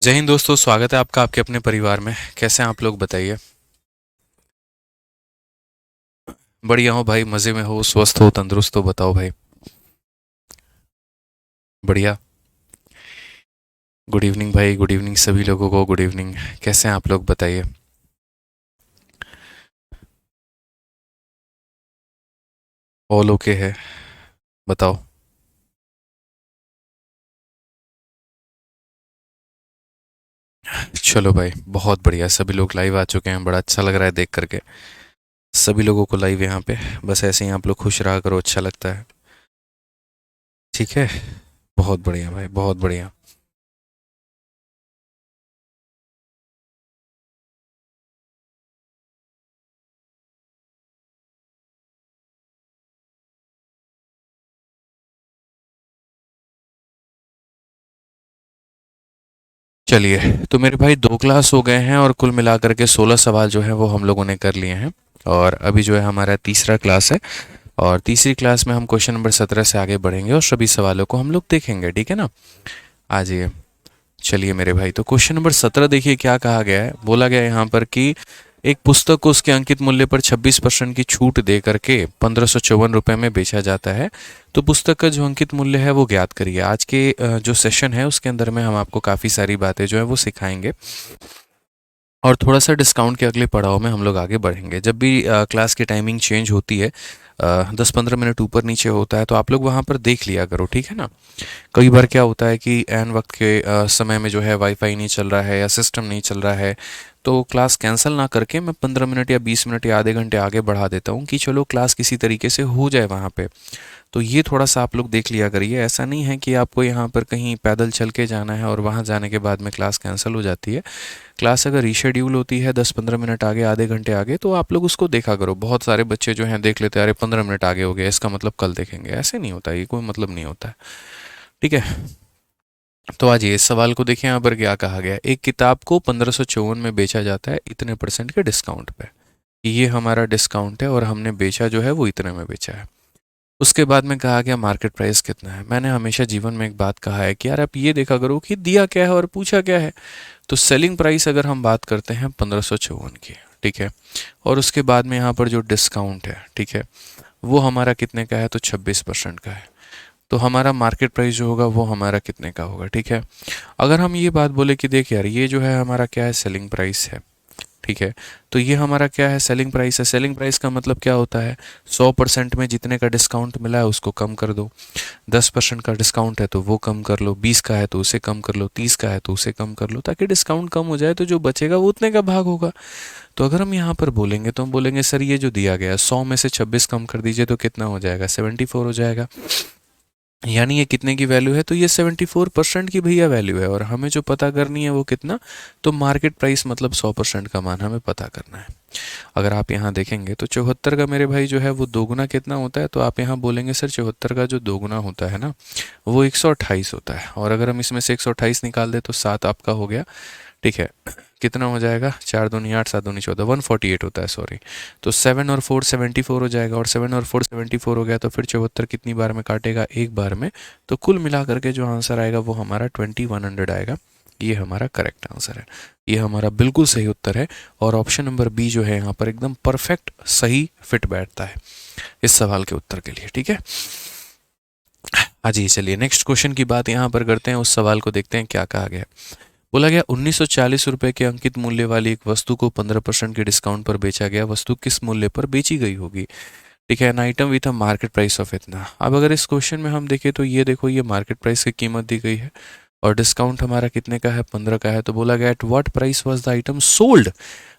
जय हिंद दोस्तों, स्वागत है आपका आपके अपने परिवार में। कैसे हैं आप लोग, बताइए। बढ़िया हो भाई, मज़े में हो, स्वस्थ हो, तंदुरुस्त हो, बताओ भाई। बढ़िया। गुड इवनिंग भाई, गुड इवनिंग सभी लोगों को, गुड इवनिंग। कैसे हैं आप लोग, बताइए। ऑल ओके है। बताओ। चलो भाई, बहुत बढ़िया, सभी लोग लाइव आ चुके हैं, बड़ा अच्छा लग रहा है देख करके। सभी लोगों को लाइव यहाँ पे। बस ऐसे ही आप लोग खुश रहा करो, अच्छा लगता है। ठीक है। बहुत बढ़िया भाई, बहुत बढ़िया। चलिए। तो मेरे भाई 2 क्लास हो गए हैं और कुल मिलाकर के 16 सवाल जो है वो हम लोगों ने कर लिए हैं। और अभी जो है हमारा तीसरा क्लास है। और तीसरी क्लास में हम क्वेश्चन नंबर 17 से आगे बढ़ेंगे और सभी सवालों को हम लोग देखेंगे, ठीक है ना। आ जाइए। चलिए मेरे भाई, तो क्वेश्चन नंबर 17 देखिए क्या कहा गया है। बोला गया है यहाँ पर कि एक पुस्तक को उसके अंकित मूल्य पर 26% की छूट दे करके 1554 रुपये में बेचा जाता है। तो पुस्तक का जो अंकित मूल्य है वो ज्ञात करिए। आज के जो सेशन है उसके अंदर में हम आपको काफ़ी सारी बातें जो है वो सिखाएंगे। और थोड़ा सा डिस्काउंट के अगले पड़ाव में हम लोग आगे बढ़ेंगे। जब भी क्लास की टाइमिंग चेंज होती है, 10-15 मिनट ऊपर नीचे होता है, तो आप लोग वहाँ पर देख लिया करो, ठीक है ना। कई बार क्या होता है कि एन वक्त के समय में जो है वाईफाई नहीं चल रहा है या सिस्टम नहीं चल रहा है, तो क्लास कैंसिल ना करके मैं 15 मिनट या 20 मिनट या आधे घंटे आगे बढ़ा देता हूँ कि चलो क्लास किसी तरीके से हो जाए वहाँ पे। तो ये थोड़ा सा आप लोग देख लिया करिए। ऐसा नहीं है कि आपको यहाँ पर कहीं पैदल चल के जाना है और वहाँ जाने के बाद में क्लास कैंसिल हो जाती है। क्लास अगर रीशेड्यूल होती है 10-15 मिनट आगे, आधे घंटे आगे, तो आप लोग उसको देखा करो। बहुत सारे बच्चे जो हैं देख लेते हैं, अरे 15 मिनट आगे हो गया, इसका मतलब कल देखेंगे। ऐसे नहीं होता, ये कोई मतलब नहीं होता है। ठीक है। तो आज ये इस सवाल को देखें, यहाँ पर क्या कहा गया है। एक किताब को 1554 में बेचा जाता है इतने परसेंट के डिस्काउंट पे। ये हमारा डिस्काउंट है और हमने बेचा जो है वो इतने में बेचा है। उसके बाद में कहा गया मार्केट प्राइस कितना है। मैंने हमेशा जीवन में एक बात कहा है कि यार आप ये देखा करो कि दिया क्या है और पूछा क्या है। तो सेलिंग प्राइस अगर हम बात करते हैं 1554 की, ठीक है। और उसके बाद में यहाँ पर जो डिस्काउंट है, ठीक है, वो हमारा कितने का है, तो 26% का है। तो हमारा मार्केट प्राइस जो होगा वो हमारा कितने का होगा, ठीक है। अगर हम ये बात बोले कि देख यार, ये जो है हमारा क्या है, सेलिंग प्राइस है, ठीक है। तो ये हमारा क्या है, सेलिंग प्राइस है। सेलिंग प्राइस का मतलब क्या होता है, 100% में जितने का डिस्काउंट मिला है उसको कम कर दो। 10% का डिस्काउंट है तो वो कम कर लो, 20 का है तो उसे कम कर लो, 30 का है तो उसे कम कर लो, ताकि डिस्काउंट कम हो जाए तो जो बचेगा वो उतने का भाग होगा। तो अगर हम यहाँ पर बोलेंगे तो हम बोलेंगे सर ये जो दिया गया है 100 में से 26 कम कर दीजिए तो कितना हो जाएगा, 74 हो जाएगा। यानी ये कितने की वैल्यू है, तो ये 74% की भैया वैल्यू है। और हमें जो पता करनी है वो कितना, तो मार्केट प्राइस मतलब 100% का मान हमें पता करना है। अगर आप यहाँ देखेंगे तो 74 का मेरे भाई जो है वो दोगुना कितना होता है, तो आप यहाँ बोलेंगे सर 74 का जो दोगुना होता है ना, वो 128 होता है। और अगर हम इसमें से 128 निकाल दें तो 7 आपका हो गया, ठीक है। कितना हो जाएगा, 4 दूनी 8, 7 दूनी 14, 148 होता है, सॉरी। तो 7 और 4 74 हो जाएगा, और 7 और 4 74 हो गया, तो फिर 74 कितनी बार में काटेगा, एक बार में। तो कुल मिला करके जो आंसर आएगा वो हमारा 2100 आएगा। ये हमारा करेक्ट आंसर है। ये हमारा बिल्कुल सही उत्तर है। और ऑप्शन नंबर बी जो है यहाँ पर एकदम परफेक्ट सही फिट बैठता है इस सवाल के उत्तर के लिए, ठीक है। हाँ जी, चलिए नेक्स्ट क्वेश्चन की बात यहाँ पर करते हैं। उस सवाल को देखते हैं क्या कहा गया है। बोला गया 1940 रुपए के अंकित मूल्य वाली एक वस्तु को 15% के डिस्काउंट पर बेचा गया। वस्तु किस मूल्य पर बेची गई होगी, ठीक है। An item with a market price of इतना। अब अगर इस क्वेश्चन में हम देखें तो ये देखो, ये मार्केट प्राइस की कीमत दी गई है और डिस्काउंट हमारा कितने का है, 15 का है। तो बोला गया at what price was the item sold,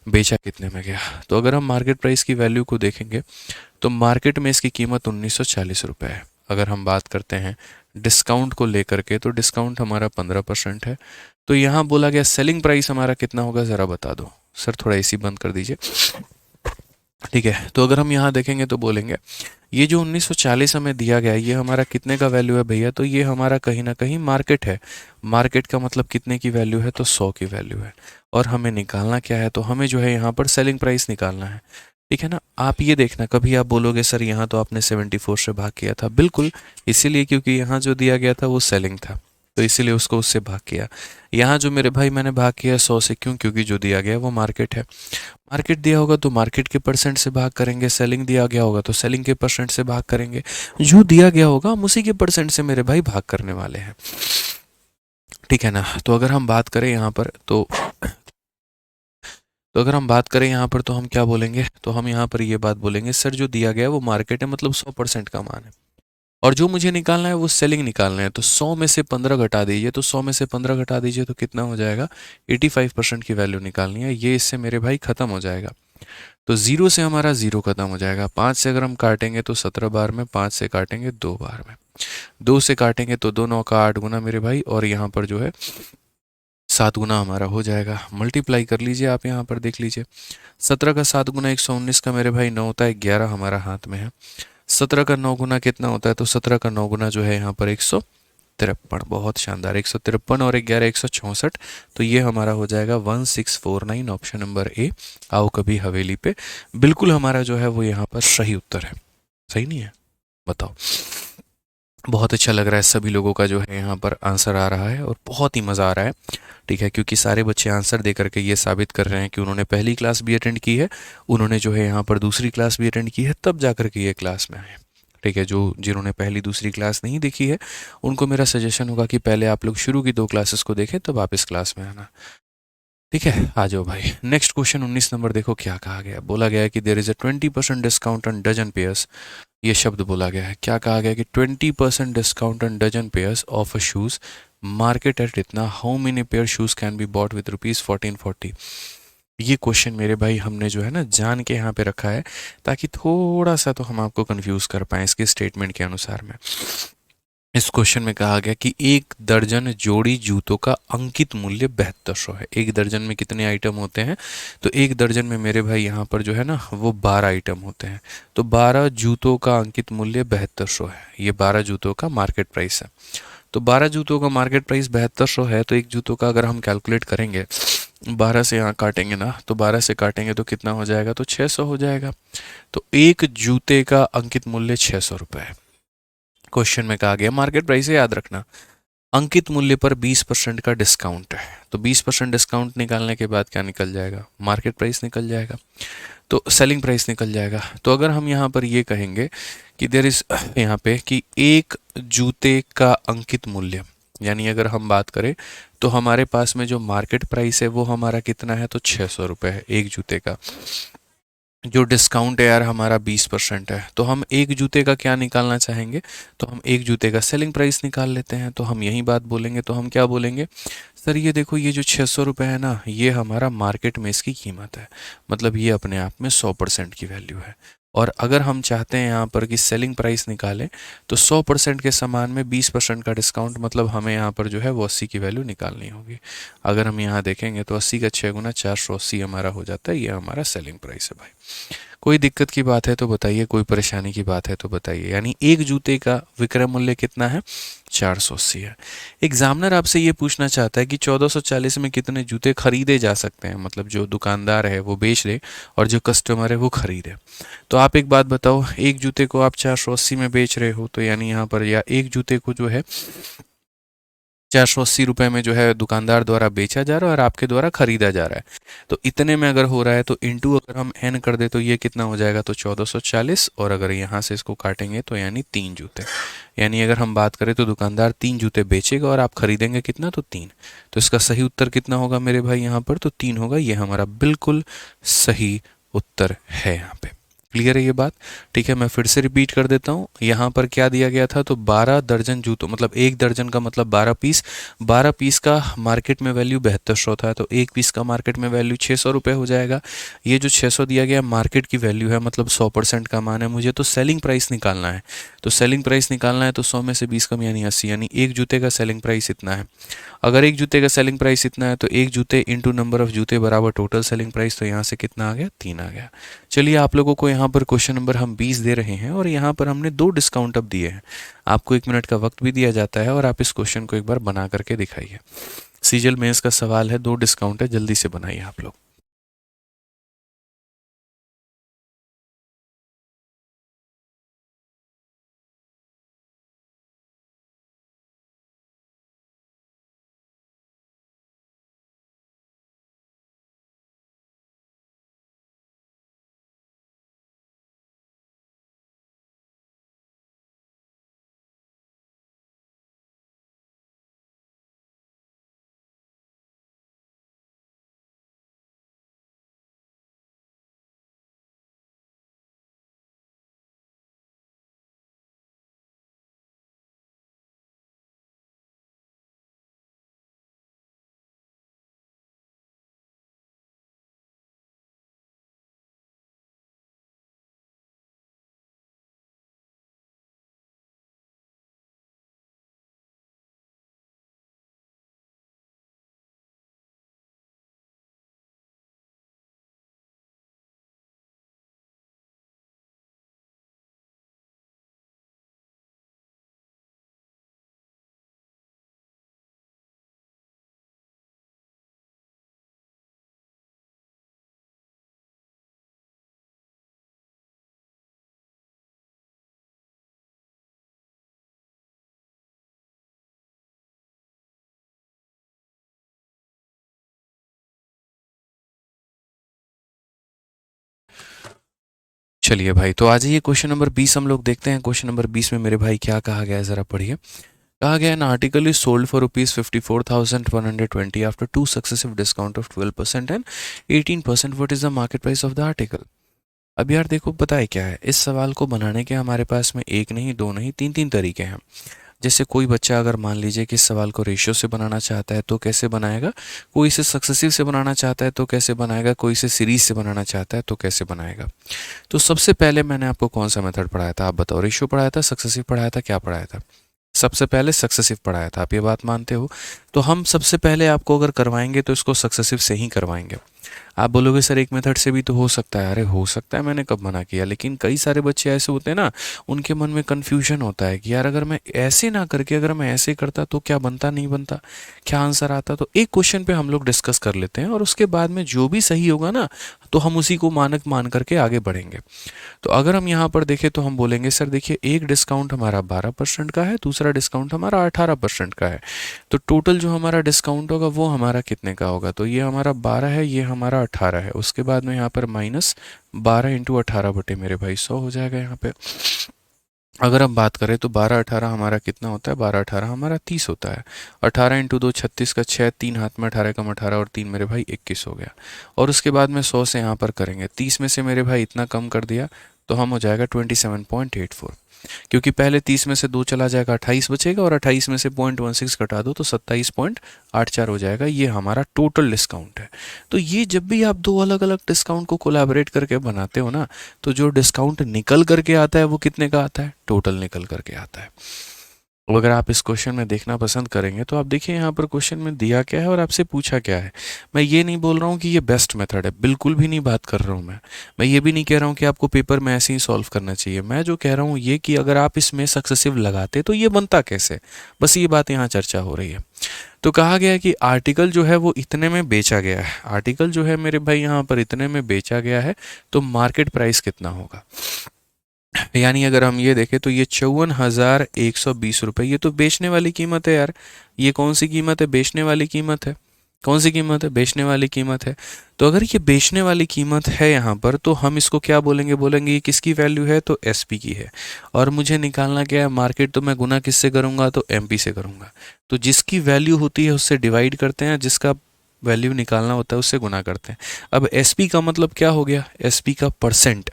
बेचा कितने में गया। तो अगर हम मार्केट प्राइस की वैल्यू को देखेंगे तो मार्केट में इसकी कीमत 1940 रुपये है। अगर हम बात करते हैं डिस्काउंट को लेकर के, तो डिस्काउंट हमारा 15% है। तो यहाँ बोला गया सेलिंग प्राइस हमारा कितना होगा, ज़रा बता दो। सर थोड़ा एसी बंद कर दीजिए, ठीक है। तो अगर हम यहाँ देखेंगे तो बोलेंगे ये जो 1940 हमें दिया गया है ये हमारा कितने का वैल्यू है भैया, तो ये हमारा कहीं ना कहीं मार्केट है। मार्केट का मतलब कितने की वैल्यू है, तो 100 की वैल्यू है। और हमें निकालना क्या है, तो हमें जो है यहाँ पर सेलिंग प्राइस निकालना है, ठीक है ना। आप ये देखना, कभी आप बोलोगे सर यहाँ तो आपने 74 से भाग किया था, बिल्कुल इसीलिए क्योंकि यहाँ जो दिया गया था वो सेलिंग था। तो इसीलिए उसको उससे भाग किया। यहाँ जो मेरे भाई मैंने भाग किया 100 से, क्यों? क्योंकि जो दिया गया है वो मार्केट है। मार्केट दिया होगा तो मार्केट के परसेंट से भाग करेंगे, सेलिंग दिया गया होगा तो सेलिंग के परसेंट से भाग करेंगे। जो दिया गया होगा हम उसी के परसेंट से मेरे भाई भाग करने वाले हैं, ठीक है ना? तो अगर हम बात करें यहाँ पर तो अगर हम बात करें यहाँ पर तो हम क्या बोलेंगे? तो हम यहाँ पर ये बात बोलेंगे, सर जो दिया गया है वो मार्केट है, मतलब 100% का मान है, और जो मुझे निकालना है वो सेलिंग निकालना है। तो 100 में से 15 घटा दीजिए, तो 100 में से 15 घटा दीजिए तो कितना हो जाएगा? 85% की वैल्यू निकालनी है। ये इससे मेरे भाई खत्म हो जाएगा। तो जीरो से हमारा जीरो खत्म हो जाएगा। 5 से अगर हम काटेंगे तो 17 बार में, 5 से काटेंगे 2 बार में, 2 से काटेंगे तो 2 9 का 8 गुना मेरे भाई, और यहाँ पर जो है 7 गुना हमारा हो जाएगा। मल्टीप्लाई कर लीजिए आप, यहाँ पर देख लीजिए। 17 का 7 गुना 119 का मेरे भाई 9 होता है, 11 हमारा हाथ में है। 17 का 9 गुना कितना होता है? तो 17 का 9 गुना जो है यहाँ पर 153। बहुत शानदार, 153 और 11 164। तो ये हमारा हो जाएगा 1649, ऑप्शन नंबर ए। आओ कभी हवेली पे, बिल्कुल हमारा जो है वो यहाँ पर सही उत्तर है। सही नहीं है? बताओ। बहुत अच्छा लग रहा है, सभी लोगों का जो है यहाँ पर आंसर आ रहा है और बहुत ही मज़ा आ रहा है, ठीक है? क्योंकि सारे बच्चे आंसर दे करके ये साबित कर रहे हैं कि उन्होंने पहली क्लास भी अटेंड की है, उन्होंने जो है यहाँ पर दूसरी क्लास भी अटेंड की है, तब जा कर के ये क्लास में आए, ठीक है? जो जिन्होंने पहली दूसरी क्लास नहीं देखी है उनको मेरा सजेशन होगा कि पहले आप लोग शुरू की 2 क्लासेस को देखें, तब आप इस क्लास में आना, ठीक है? आ जाओ भाई। नेक्स्ट क्वेश्चन 19 नंबर देखो क्या कहा गया। बोला गया है कि there is a 20% discount on dozen pairs. ये शब्द बोला गया है, क्या कहा गया कि 20% discount on dozen pairs of a shoes, market at इतना, how many pair shoes can be bought with ₹1440। ये क्वेश्चन मेरे भाई हमने जो है ना जान के यहाँ पे रखा है, ताकि थोड़ा सा तो हम आपको कंफ्यूज कर पाएं इसके स्टेटमेंट के अनुसार में। इस क्वेश्चन में कहा गया कि 1 दर्जन जोड़ी जूतों का अंकित मूल्य 7200 है। 1 दर्जन में कितने आइटम होते हैं? तो 1 दर्जन में मेरे भाई यहाँ पर जो है ना वो 12 आइटम होते हैं। तो 12 जूतों का अंकित मूल्य 7200 है। ये 12 जूतों का मार्केट प्राइस है। तो 12 जूतों का मार्केट प्राइस 7200 है, तो एक जूतों का अगर हम कैलकुलेट करेंगे, 12 से यहाँ काटेंगे ना, तो 12 से काटेंगे तो कितना हो जाएगा? तो 600 हो जाएगा। तो एक जूते का अंकित मूल्य 600 रुपये है। क्वेश्चन में कहा गया मार्केट प्राइस है, याद रखना, अंकित मूल्य पर 20% का डिस्काउंट है। तो 20% डिस्काउंट निकालने के बाद क्या निकल जाएगा? मार्केट प्राइस निकल जाएगा, तो सेलिंग प्राइस निकल जाएगा। तो अगर हम यहाँ पर ये कहेंगे कि देर इज यहाँ पे कि एक जूते का अंकित मूल्य, यानी अगर हम बात करें तो हमारे पास में जो मार्केट प्राइस है वो हमारा कितना है? तो 600 रुपये है एक जूते का। जो डिस्काउंट है यार हमारा 20% है, तो हम एक जूते का क्या निकालना चाहेंगे? तो हम एक जूते का सेलिंग प्राइस निकाल लेते हैं। तो हम यही बात बोलेंगे, तो हम क्या बोलेंगे? सर ये देखो, ये जो 600 रुपये है ना, ये हमारा मार्केट में इसकी कीमत है, मतलब ये अपने आप में 100% की वैल्यू है। और अगर हम चाहते हैं यहाँ पर कि सेलिंग प्राइस निकालें, तो 100% के समान में 20% का डिस्काउंट, मतलब हमें यहाँ पर जो है वो 80 की वैल्यू निकालनी होगी। अगर हम यहाँ देखेंगे तो 80 का 6 गुना 480 हमारा हो जाता है, ये हमारा सेलिंग प्राइस है भाई। कोई दिक्कत की बात है तो बताइए, कोई परेशानी की बात है तो बताइए। यानी एक जूते का विक्रय मूल्य कितना है? 480 है। एग्जामिनर आपसे ये पूछना चाहता है कि 1440 में कितने जूते खरीदे जा सकते हैं, मतलब जो दुकानदार है वो बेच ले और जो कस्टमर है वो खरीदे। तो आप एक बात बताओ, एक जूते को आप 480 में बेच रहे हो, तो यानी यहाँ पर या एक जूते को जो है 480 रुपये में जो है दुकानदार द्वारा बेचा जा रहा है और आपके द्वारा खरीदा जा रहा है। तो इतने में अगर हो रहा है तो इंटू अगर हम एन कर दे तो ये कितना हो जाएगा? तो 1440, और अगर यहाँ से इसको काटेंगे तो यानी 3 जूते। यानी अगर हम बात करें तो दुकानदार 3 जूते बेचेगा और आप खरीदेंगे कितना? तो 3। तो इसका सही उत्तर कितना होगा मेरे भाई यहाँ पर? तो 3 होगा। ये हमारा बिल्कुल सही उत्तर है यहाँ पे। क्लियर है ये बात? ठीक है, मैं फिर से रिपीट कर देता हूँ। यहाँ पर क्या दिया गया था? तो 12 दर्जन जूतों, मतलब एक दर्जन का मतलब 12 पीस, 12 पीस का मार्केट में वैल्यू 7200 था, तो एक पीस का मार्केट में वैल्यू 600 रुपये हो जाएगा। ये जो 600 दिया गया मार्केट की वैल्यू है, मतलब 100% का मान है। मुझे तो सेलिंग प्राइस निकालना है, तो सेलिंग प्राइस निकालना है तो 100 में से 20 कम यानी 80, यानी एक जूते का सेलिंग प्राइस इतना है। अगर एक जूते का सेलिंग प्राइस इतना है तो एक जूते इंटू नंबर ऑफ जूते बराबर टोटल सेलिंग प्राइस, तो यहाँ से कितना आ गया? 3 आ गया। चलिए आप लोगों को यहाँ पर क्वेश्चन नंबर हम 20 दे रहे हैं और यहाँ पर हमने 2 डिस्काउंट अब दिए हैं। आपको 1 मिनट का वक्त भी दिया जाता है और आप इस क्वेश्चन को एक बार बना करके दिखाइए। सीजल मेंस का सवाल है, 2 डिस्काउंट है, जल्दी से बनाइए आप लोग। चलिए भाई, तो आज ये क्वेश्चन नंबर 20 हम लोग देखते हैं। क्वेश्चन नंबर 20 में मेरे भाई क्या कहा गया है, ज़रा पढ़िए। कहा गया an article is sold for ₹54,120 after two successive discount of 12% and 18%। What is the market price of the article. अब यार देखो, पता है क्या है, इस सवाल को बनाने के हमारे पास में एक नहीं, दो नहीं, तीन तीन तरीके हैं। जैसे कोई बच्चा अगर मान लीजिए कि इस सवाल को रेशियो से बनाना चाहता है तो कैसे बनाएगा, कोई इसे सक्सेसिव से बनाना चाहता है तो कैसे बनाएगा, कोई इसे सीरीज से बनाना चाहता है तो कैसे बनाएगा। तो सबसे पहले मैंने आपको कौन सा मेथड पढ़ाया था, आप बताओ। रेशियो पढ़ाया था, सक्सेसिव पढ़ाया था, क्या पढ़ाया था? सबसे पहले सक्सेसिव पढ़ाया था, आप ये बात मानते हो? तो हम सबसे पहले आपको अगर करवाएंगे तो इसको सक्सेसिव से ही करवाएंगे। आप बोलोगे सर एक मेथड से भी तो हो सकता है। अरे हो सकता है, मैंने कब मना किया। लेकिन कई सारे बच्चे ऐसे होते हैं ना, उनके मन में कन्फ्यूजन होता है कि यार अगर मैं ऐसे ना करके अगर मैं ऐसे करता तो क्या बनता, नहीं बनता, क्या आंसर आता। तो एक क्वेश्चन पे हम लोग डिस्कस कर लेते हैं और उसके बाद में जो भी सही होगा ना, तो हम उसी को मानक मान करके आगे बढ़ेंगे। तो अगर हम यहाँ पर देखें तो हम बोलेंगे सर देखिए, एक डिस्काउंट हमारा 12% का है, दूसरा डिस्काउंट हमारा 18% का है। तो टोटल जो हमारा डिस्काउंट होगा वो हमारा कितने का होगा? तो ये हमारा 12 है, ये हमारा 18 है। उसके बाद में यहाँ पर माइनस 12 इंटू 18 बटे मेरे भाई 100 हो जाएगा यहाँ पे। अगर हम बात करें तो 12-18 हमारा कितना होता है? 12-18 हमारा 30 होता है। 18 इंटू 2 36 का 6, 3 हाथ में 18 कम 18 और 3 मेरे भाई 21 हो गया। और उसके बाद में 100 से यहाँ पर करेंगे, 30 में से मेरे भाई इतना कम कर दिया तो हम हो जाएगा 27.84। क्योंकि पहले 30 में से 2 चला जाएगा, 28 बचेगा, और 28 में से 0.16 घटा दो तो 27.84 हो जाएगा। ये हमारा टोटल डिस्काउंट है। तो ये जब भी आप दो अलग अलग डिस्काउंट को कोलैबोरेट करके बनाते हो ना, तो जो डिस्काउंट निकल करके आता है वो कितने का आता है? टोटल निकल करके आता है। तो अगर आप इस क्वेश्चन में देखना पसंद करेंगे तो आप देखिए यहाँ पर क्वेश्चन में दिया क्या है और आपसे पूछा क्या है। मैं ये नहीं बोल रहा हूँ कि ये बेस्ट मेथड है, बिल्कुल भी नहीं बात कर रहा हूँ मैं ये भी नहीं कह रहा हूँ कि आपको पेपर में ऐसे ही सॉल्व करना चाहिए। मैं जो कह रहा हूँ ये कि अगर आप इसमें सक्सेसिव लगाते तो ये बनता कैसे, बस ये बात यहाँ चर्चा हो रही है। तो कहा गया है कि आर्टिकल जो है वो इतने में बेचा गया है। आर्टिकल जो है मेरे भाई यहाँ पर इतने में बेचा गया है, तो मार्केट प्राइस कितना होगा? यानी अगर हम ये देखें तो ये 54,120 रुपये, ये तो बेचने वाली कीमत है यार। ये कौन सी कीमत है? बेचने वाली कीमत है। कौन सी कीमत है? बेचने वाली कीमत है। तो अगर ये बेचने वाली कीमत है यहाँ पर, तो हम इसको क्या बोलेंगे? बोलेंगे ये किसकी वैल्यू है? तो एसपी की है। और मुझे निकालना क्या है? मार्केट। तो मैं गुना किससे करूँगा? तो एमपी से करूँगा। तो जिसकी वैल्यू होती है उससे डिवाइड करते हैं, जिसका वैल्यू निकालना होता है उससे गुना करते हैं। अब एसपी का मतलब क्या हो गया? एसपी का परसेंट।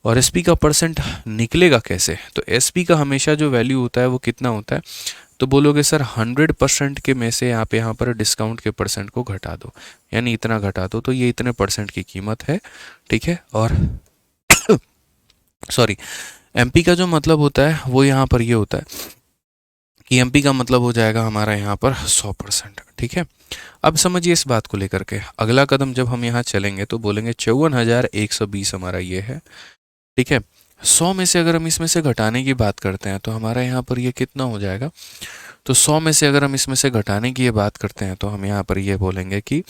और एसपी का परसेंट निकलेगा कैसे? तो एसपी का हमेशा जो वैल्यू होता है वो कितना होता है? तो बोलोगे सर 100% के में से आप यहाँ पर डिस्काउंट के परसेंट को घटा दो, यानी इतना घटा दो, तो ये इतने परसेंट की कीमत है। ठीक है। और सॉरी, एमपी का जो मतलब होता है वो यहाँ पर ये होता है कि एमपी का मतलब हो जाएगा हमारा यहाँ पर 100%। ठीक है। अब समझिए इस बात को लेकर के अगला कदम जब हम यहाँ चलेंगे तो बोलेंगे 54,120 हमारा ये है। ठीक है। 100 में से अगर हम इसमें से घटाने की बात करते हैं तो हमारा यहाँ पर ये कितना हो जाएगा? तो 100 में से अगर हम इसमें से घटाने की ये बात करते हैं तो हम यहाँ पर ये बोलेंगे कि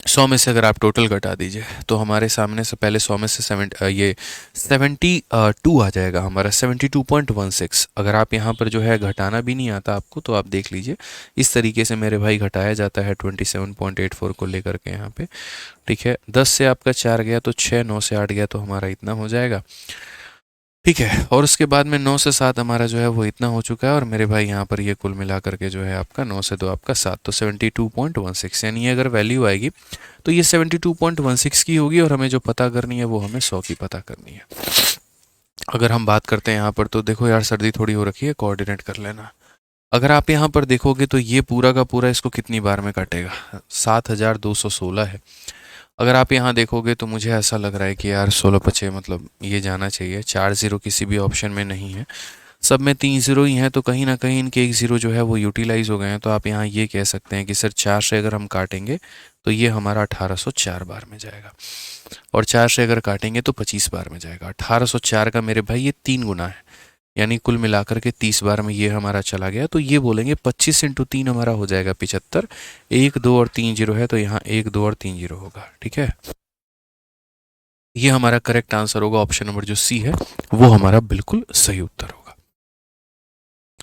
100 में से अगर आप टोटल घटा दीजिए तो हमारे सामने से पहले 100 में से 72 आ जाएगा हमारा, 72.16। अगर आप यहाँ पर जो है घटाना भी नहीं आता आपको तो आप देख लीजिए, इस तरीके से मेरे भाई घटाया जाता है 27.84 को लेकर के यहाँ पे। ठीक है। 10 से आपका 4 गया तो 6, 9 से 8 गया तो हमारा इतना हो जाएगा। ठीक है। और उसके बाद में 9 से 7 हमारा जो है वो इतना हो चुका है, और मेरे भाई यहाँ पर ये कुल मिला करके जो है आपका 9 से 2 आपका 7, तो 72.16। यानी ये अगर वैल्यू आएगी तो ये 72.16 की होगी, और हमें जो पता करनी है वो हमें 100 की पता करनी है। अगर हम बात करते हैं यहाँ पर तो देखो यार, सर्दी थोड़ी हो रखी है, कोऑर्डिनेट कर लेना। अगर आप यहाँ पर देखोगे तो ये पूरा का पूरा इसको कितनी बार में काटेगा? 7,216 है। अगर आप यहाँ देखोगे तो मुझे ऐसा लग रहा है कि यार 16 मतलब ये जाना चाहिए। 4 ज़ीरो किसी भी ऑप्शन में नहीं है, सब में 3 ज़ीरो ही हैं, तो कहीं ना कहीं इनके 1 ज़ीरो जो है वो यूटिलाइज हो गए हैं। तो आप यहाँ ये कह सकते हैं कि सर 4 से अगर हम काटेंगे तो ये हमारा 1804 बार में जाएगा, और 4 से अगर काटेंगे तो 25 बार में जाएगा। 1804 का मेरे भाई ये 3 गुना है, यानी कुल मिलाकर के 30 बार में ये हमारा चला गया। तो ये बोलेंगे 25 इंटू 3 हमारा हो जाएगा 75। 1, 2 और 3 जीरो है तो यहाँ 1, 2 और 3 जीरो होगा। ठीक है। ये हमारा करेक्ट आंसर होगा। ऑप्शन नंबर जो सी है वो हमारा बिल्कुल सही उत्तर होगा।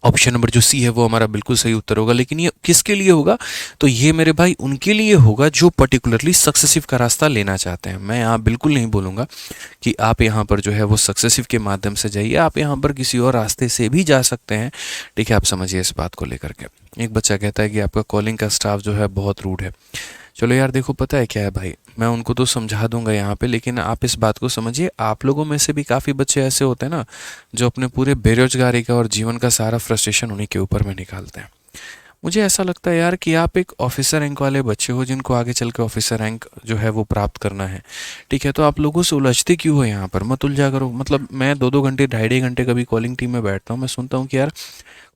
ऑप्शन नंबर जो सी है वो हमारा बिल्कुल सही उत्तर होगा। लेकिन ये किसके लिए होगा? तो ये मेरे भाई उनके लिए होगा जो पर्टिकुलरली सक्सेसिव का रास्ता लेना चाहते हैं। मैं यहाँ बिल्कुल नहीं बोलूँगा कि आप यहाँ पर जो है वो सक्सेसिव के माध्यम से जाइए, आप यहाँ पर किसी और रास्ते से भी जा सकते हैं। ठीक है, आप समझिए इस बात को लेकर के। एक बच्चा कहता है कि आपका कॉलिंग का स्टाफ जो है बहुत रूड है। चलो यार देखो, पता है क्या है भाई, मैं उनको तो समझा दूंगा यहाँ पे, लेकिन आप इस बात को समझिए, आप लोगों में से भी काफ़ी बच्चे ऐसे होते हैं ना जो अपने पूरे बेरोजगारी का और जीवन का सारा फ्रस्ट्रेशन उन्हीं के ऊपर में निकालते हैं। मुझे ऐसा लगता है यार कि आप एक ऑफिसर रैंक वाले बच्चे हो जिनको आगे चल के ऑफिसर रैंक जो है वो प्राप्त करना है। ठीक है, तो आप लोगों से उलझते क्यों हो? यहाँ पर मत उलझा करो। मतलब मैं 2-2 घंटे, 2.5 घंटे कभी कॉलिंग टीम में बैठता हूँ, मैं सुनता हूँ कि यार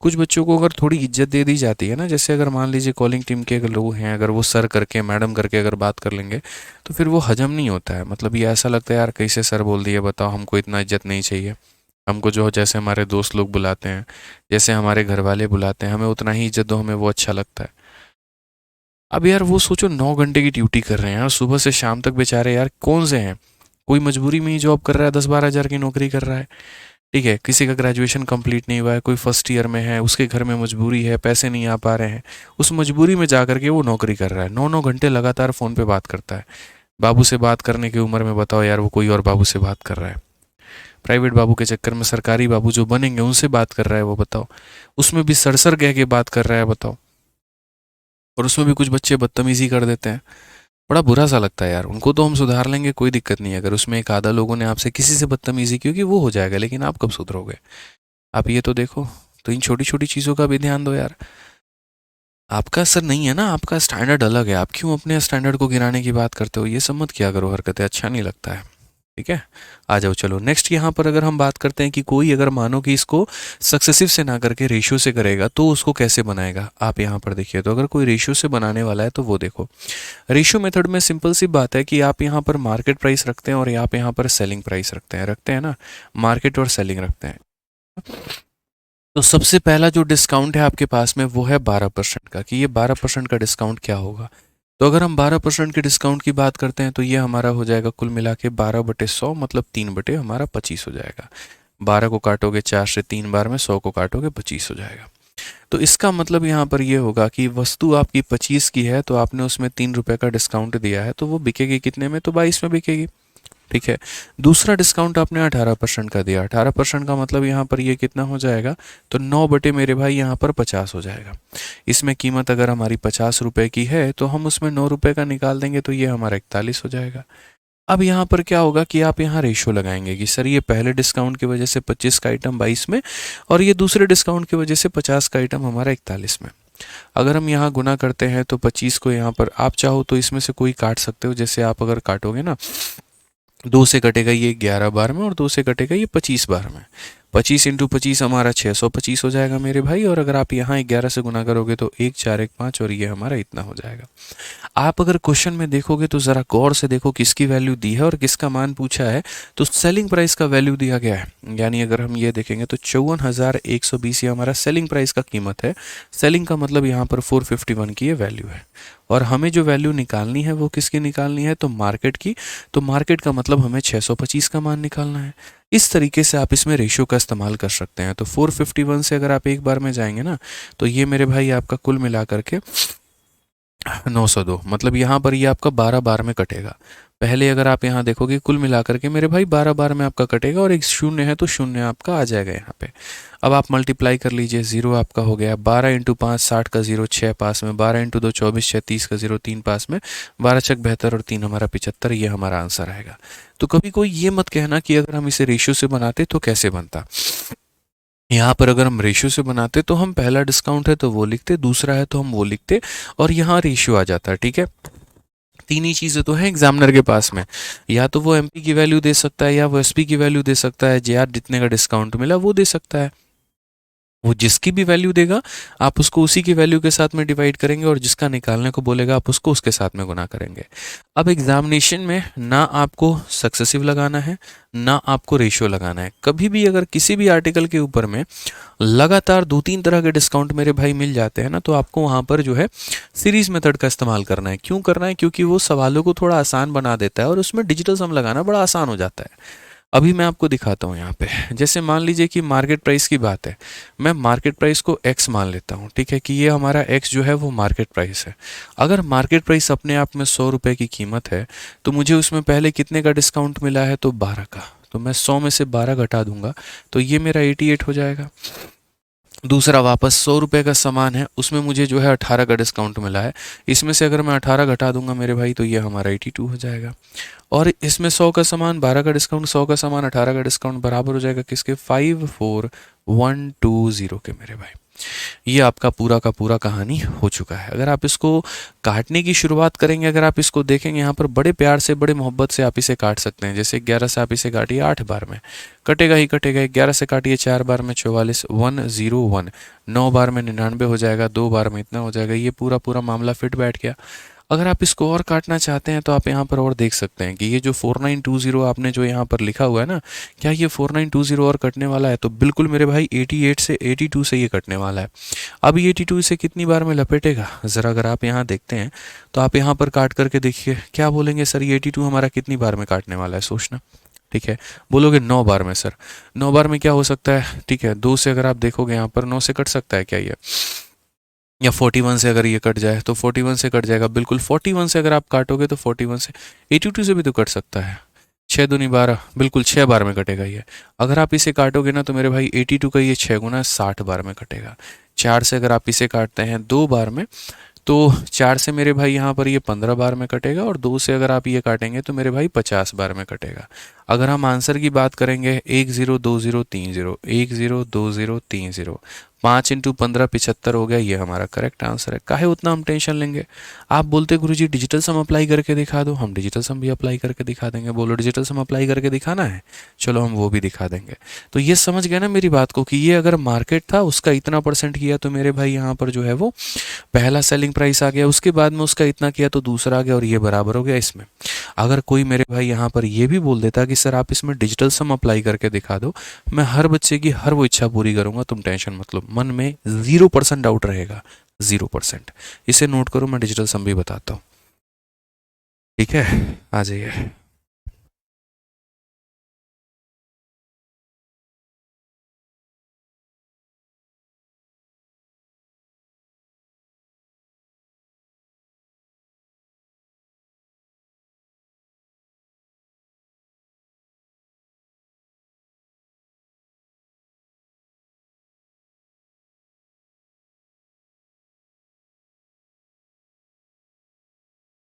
कुछ बच्चों को अगर थोड़ी इज्जत दे दी जाती है ना, जैसे अगर मान लीजिए कॉलिंग टीम के अगर लोग हैं, अगर वो सर करके मैडम करके अगर बात कर लेंगे तो फिर वो हजम नहीं होता है। मतलब ये ऐसा लगता है यार कैसे सर बोल दिए, बताओ, हमको इतना इज्जत नहीं चाहिए। हमको जो जैसे हमारे दोस्त लोग बुलाते हैं, जैसे हमारे घर वाले बुलाते हैं, हमें उतना ही इज्जत दो, हमें वो अच्छा लगता है। अब यार वो सोचो 9 घंटे की ड्यूटी कर रहे हैं यार, सुबह से शाम तक बेचारे यार कौन से हैं? कोई मजबूरी में ही जॉब कर रहा है, 10-12 हज़ार की नौकरी कर रहा है। ठीक है, किसी का ग्रेजुएशन कंप्लीट नहीं हुआ है, कोई फर्स्ट ईयर में है, उसके घर में मजबूरी है, पैसे नहीं आ पा रहे हैं, उस मजबूरी में जा करके वो नौकरी कर रहा है, 9-9 घंटे लगातार फ़ोन पे बात करता है। बाबू से बात करने की उम्र में बताओ यार वो कोई और बाबू से बात कर रहा है। प्राइवेट बाबू के चक्कर में सरकारी बाबू जो बनेंगे उनसे बात कर रहा है वो, बताओ। उसमें भी सर कह के बात कर रहा है, बताओ। और उसमें भी कुछ बच्चे बदतमीजी कर देते हैं। बड़ा बुरा सा लगता है यार। उनको तो हम सुधार लेंगे, कोई दिक्कत नहीं है, अगर उसमें एक आधा लोगों ने आपसे किसी से बदतमीजी की, क्योंकि वो हो जाएगा, लेकिन आप कब सुधरोगे? आप ये तो देखो। तो इन छोटी छोटी चीज़ों का भी ध्यान दो यार। आपका असर नहीं है ना, आपका स्टैंडर्ड अलग है, आप क्यों अपने स्टैंडर्ड को गिराने की बात करते हो? ये सब मत किया करो हरकतें, अच्छा नहीं लगता है। ठीक है, आ जाओ चलो नेक्स्ट। यहाँ पर अगर हम बात करते हैं कि कोई अगर मानो कि इसको सक्सेसिव से ना करके रेशियो से करेगा तो उसको कैसे बनाएगा, आप यहाँ पर देखिए। तो अगर कोई रेशियो से बनाने वाला है तो वो देखो, रेशियो मेथड में सिंपल सी बात है कि आप यहाँ पर मार्केट प्राइस रखते हैं और आप यहाँ पर सेलिंग प्राइस रखते हैं ना, मार्केट और सेलिंग रखते हैं। तो सबसे पहला जो डिस्काउंट है आपके पास में वो है 12% का, कि ये 12% का डिस्काउंट क्या होगा। तो अगर हम 12% के डिस्काउंट की बात करते हैं तो ये हमारा हो जाएगा कुल मिला के 12/100, मतलब 3 हमारा 25 हो जाएगा। 12 को काटोगे 4 से 3 बार में, 100 को काटोगे 25 हो जाएगा। तो इसका मतलब यहाँ पर ये होगा कि वस्तु आपकी 25 की है, तो आपने उसमें 3 रुपये का डिस्काउंट दिया है, तो वो बिकेगी कितने में? तो 22 में बिकेगी। ठीक है, दूसरा डिस्काउंट आपने 18% का दिया, 18% का मतलब यहाँ पर ये कितना हो जाएगा? तो 9 बटे मेरे भाई यहाँ पर 50 हो जाएगा। इसमें कीमत अगर हमारी 50 रुपये की है तो हम उसमें 9 रुपये का निकाल देंगे, तो ये हमारा 41 हो जाएगा। अब यहाँ पर क्या होगा कि आप यहाँ रेशो लगाएंगे कि सर ये पहले डिस्काउंट की वजह से 25 का आइटम 22 में, और ये दूसरे डिस्काउंट की वजह से 50 का आइटम हमारा 41 में। अगर हम यहाँ गुना करते हैं तो 25 को यहाँ पर आप चाहो तो इसमें से कोई काट सकते हो। जैसे आप अगर काटोगे ना, 2 से कटेगा ये 11 बार में और 2 से कटेगा ये 25 बार में। 25 इंटू 25 हमारा 625 हो जाएगा मेरे भाई। और अगर आप यहाँ 11 से गुना करोगे तो 1 4 1 5, और ये हमारा इतना हो जाएगा। आप अगर क्वेश्चन में देखोगे तो ज़रा गौर से देखो किसकी वैल्यू दी है और किसका मान पूछा है। तो सेलिंग प्राइस का वैल्यू दिया गया है, यानी अगर हम ये देखेंगे तो 54,120 ये हमारा सेलिंग प्राइस का कीमत है। सेलिंग का मतलब यहाँ पर 451 की ये वैल्यू है, और हमें जो वैल्यू निकालनी है वो किसकी निकालनी है? तो मार्केट की। तो मार्केट का मतलब हमें 625 का मान निकालना है। इस तरीके से आप इसमें रेशियो का इस्तेमाल कर सकते हैं। तो 451 से अगर आप एक बार में जाएंगे ना, तो ये मेरे भाई आपका कुल मिला करके 902, मतलब यहाँ पर ये आपका 12 बार में कटेगा। पहले अगर आप यहाँ देखोगे कुल मिलाकर के मेरे भाई 12 बार में आपका कटेगा, और एक शून्य है तो शून्य आपका आ जाएगा यहाँ पे। अब आप मल्टीप्लाई कर लीजिए, जीरो आपका हो गया। 12 इंटू 5 60 का जीरो 6 पास में, 12 इंटू 2 24 6 30 का जीरो 3 पास में, 12 छक 72 और 3 हमारा 75, ये हमारा आंसर आएगा। तो कभी कोई ये मत कहना कि अगर हम इसे रेशियो से बनाते तो कैसे बनता। यहाँ पर अगर हम रेशियो से बनाते तो हम पहला डिस्काउंट है तो वो लिखते, दूसरा है तो हम वो लिखते, और यहाँ रेशियो आ जाता है। ठीक है, तीन ही चीज़ें तो हैं एग्जामिनर के पास में, या तो वो एमपी की वैल्यू दे सकता है, या वो एसपी की वैल्यू दे सकता है, यार जितने का डिस्काउंट मिला वो दे सकता है। वो जिसकी भी वैल्यू देगा आप उसको उसी की वैल्यू के साथ में डिवाइड करेंगे, और जिसका निकालने को बोलेगा आप उसको उसके साथ में गुना करेंगे। अब एग्जामिनेशन में ना आपको सक्सेसिव लगाना है ना आपको रेशियो लगाना है। कभी भी अगर किसी भी आर्टिकल के ऊपर में लगातार 2-3 तरह के डिस्काउंट मेरे भाई मिल जाते हैं ना, तो आपको वहाँ पर जो है सीरीज मेथड का इस्तेमाल करना है। क्यों करना है? क्योंकि वो सवालों को थोड़ा आसान बना देता है और उसमें डिजिटल सम लगाना बड़ा आसान हो जाता है। अभी मैं आपको दिखाता हूँ यहाँ पे। जैसे मान लीजिए कि मार्केट प्राइस की बात है, मैं मार्केट प्राइस को x मान लेता हूँ, ठीक है, कि ये हमारा x जो है वो मार्केट प्राइस है। अगर मार्केट प्राइस अपने आप में 100 रुपये की कीमत है तो मुझे उसमें पहले कितने का डिस्काउंट मिला है, तो 12 का। तो मैं 100 में से 12 घटा दूंगा तो ये मेरा 88 हो जाएगा। दूसरा वापस 100 रुपये का सामान है, उसमें मुझे जो है 18 का डिस्काउंट मिला है, इसमें से अगर मैं 18 घटा दूंगा मेरे भाई तो ये हमारा 82 हो जाएगा। और इसमें 100 का सामान 12 का डिस्काउंट, 100 का सामान 18 का डिस्काउंट बराबर हो जाएगा किसके, 54120 के मेरे भाई। ये आपका पूरा का पूरा कहानी हो चुका है। अगर आप इसको काटने की शुरुआत करेंगे, अगर आप इसको देखेंगे यहाँ पर बड़े प्यार से बड़े मोहब्बत से आप इसे काट सकते हैं। जैसे 11 से आप इसे काटिए 8 बार में, कटेगा ही कटेगा। 11 से काटिए 4 बार में 44, 101। 9 बार में 99 हो जाएगा, 2 बार में इतना हो जाएगा। ये पूरा पूरा मामला फिट बैठ गया। अगर आप इसको और काटना चाहते हैं तो आप यहाँ पर और देख सकते हैं कि ये जो 4920 आपने जो यहाँ पर लिखा हुआ है ना, क्या ये 4920 और कटने वाला है, तो बिल्कुल मेरे भाई 88 से 82 से ये कटने वाला है। अब ये 82 से कितनी बार में लपेटेगा, ज़रा अगर आप यहाँ देखते हैं तो आप यहाँ पर काट करके देखिए, क्या बोलेंगे सर ये 82 हमारा कितनी बार में काटने वाला है, सोचना। ठीक है, बोलोगे 9 बार में सर। 9 बार में क्या हो सकता है, ठीक है, 2 से अगर आप देखोगे यहाँ पर 9 से कट सकता है क्या ये, या 41 से अगर ये कट जाए तो 41 से कट जाएगा, बिल्कुल 41 से अगर आप काटोगे तो 41 से 82 से भी तो कट सकता है। 6 दूनी 12, बिल्कुल 6 बार में कटेगा ये। अगर आप इसे काटोगे ना तो मेरे भाई 82 का ये 6 गुना 60 बार में कटेगा। 4 से अगर आप इसे काटते हैं 2 बार में तो 4 से मेरे भाई यहाँ पर ये 15 बार में कटेगा, और 2 से अगर आप ये काटेंगे तो मेरे भाई 50 बार में कटेगा। अगर हम आंसर की बात करेंगे 102030, 102030, 5 इंटू 15 75 हो गया, ये हमारा करेक्ट आंसर है। काहे उतना हम टेंशन लेंगे। आप बोलते गुरुजी डिजिटल सम अप्लाई करके दिखा दो, हम डिजिटल सम भी अप्लाई करके दिखा देंगे। बोलो डिजिटल सम अप्लाई करके दिखाना है, चलो हम वो भी दिखा देंगे। तो ये समझ गए ना मेरी बात को कि ये अगर मार्केट था उसका इतना परसेंट किया तो मेरे भाई यहाँ पर जो है वो पहला सेलिंग प्राइस आ गया, उसके बाद में उसका इतना किया तो दूसरा आ गया, और ये बराबर हो गया इसमें। अगर कोई मेरे भाई यहाँ पर ये भी बोल देता कि सर आप इसमें डिजिटल सम अप्लाई करके दिखा दो, मैं हर बच्चे की हर वो इच्छा पूरी करूंगा, तुम टेंशन मत लो। मन में 0% डाउट रहेगा, 0%। इसे नोट करो, मैं डिजिटल सम भी बताता हूँ। ठीक है, आ जाइए।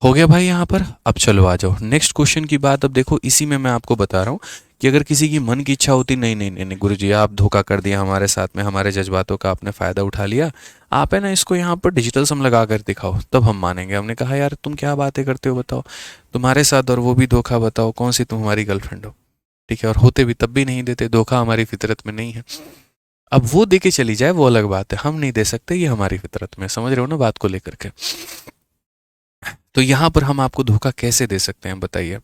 हो गया भाई यहाँ पर। अब चलो आ जाओ नेक्स्ट क्वेश्चन की बात। अब देखो इसी में मैं आपको बता रहा हूँ कि अगर किसी की मन की इच्छा होती, नहीं नहीं नहीं नहीं गुरुजी आप धोखा कर दिया हमारे साथ में, हमारे जज्बातों का आपने फ़ायदा उठा लिया, आप है ना इसको यहाँ पर डिजिटल सम लगा कर दिखाओ, तब हम मानेंगे। हमने कहा यार तुम क्या बातें करते हो, बताओ तुम्हारे साथ और वो भी धोखा, बताओ कौन सी तुम हमारी गर्लफ्रेंड हो। ठीक है, और होते भी तब भी नहीं देते, धोखा हमारी फितरत में नहीं है। अब वो दे के चली जाए वो अलग बात है, हम नहीं दे सकते, ये हमारी फितरत में, समझ रहे हो ना बात को लेकर के। तो यहाँ पर हम आपको धोखा कैसे दे सकते हैं बताइए,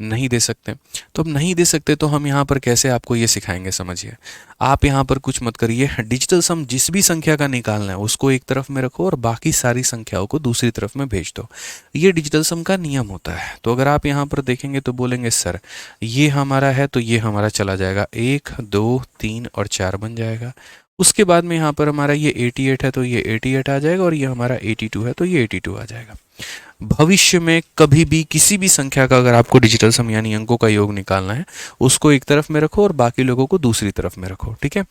नहीं दे सकते। तो अब नहीं दे सकते तो हम यहाँ पर कैसे आपको ये सिखाएंगे, समझिए। आप यहाँ पर कुछ मत करिए, डिजिटल सम जिस भी संख्या का निकालना है उसको एक तरफ में रखो और बाकी सारी संख्याओं को दूसरी तरफ में भेज दो। ये डिजिटल सम का नियम होता है। तो अगर आप यहाँ पर देखेंगे तो बोलेंगे सर ये हमारा है तो ये हमारा चला जाएगा, 1 2 3 और 4 बन जाएगा। उसके बाद में यहाँ पर हमारा ये 88 है तो ये 88 आ जाएगा, और ये हमारा 82 है तो ये 82 आ जाएगा। भविष्य में कभी भी किसी भी संख्या का अगर आपको डिजिटल सम यानी अंकों का योग निकालना है, उसको एक तरफ में रखो और बाकी लोगों को दूसरी तरफ में रखो। ठीक है,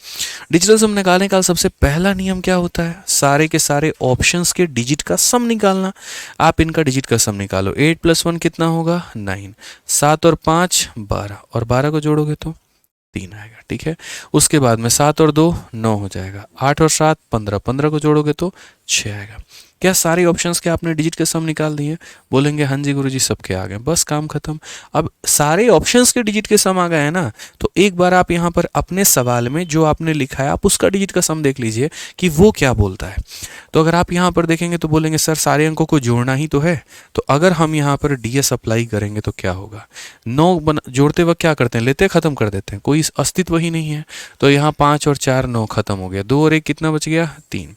डिजिटल सम निकालने का सबसे पहला नियम क्या होता है, सारे के सारे ऑप्शंस के डिजिट का सम निकालना। आप इनका डिजिट का सम निकालो, 8 + 1 कितना होगा, 9, 7 और 5 12, और 12 को जोड़ोगे तो 3 आएगा। ठीक है, उसके बाद में 7 और 2 9 हो जाएगा, 8 और 7 15, 15 को जोड़ोगे तो 6 आएगा। क्या सारे ऑप्शंस के आपने डिजिट के सम निकाल दिए, बोलेंगे हाँ जी गुरुजी सबके आ गए, बस काम खत्म। अब सारे ऑप्शंस के डिजिट के सम आ गए हैं ना, तो एक बार आप यहाँ पर अपने सवाल में जो आपने लिखा है आप उसका डिजिट का सम देख लीजिए कि वो क्या बोलता है। तो अगर आप यहाँ पर देखेंगे तो बोलेंगे सर सारे अंकों को जोड़ना ही तो है, तो अगर हम यहाँ पर डीएस अप्लाई करेंगे तो क्या होगा, 9 जोड़ते वक्त क्या करते हैं, लेते खत्म कर देते हैं, कोई अस्तित्व ही नहीं है। तो यहाँ 5 और 4 9 खत्म हो गया, 2 और 1 कितना बच गया, 3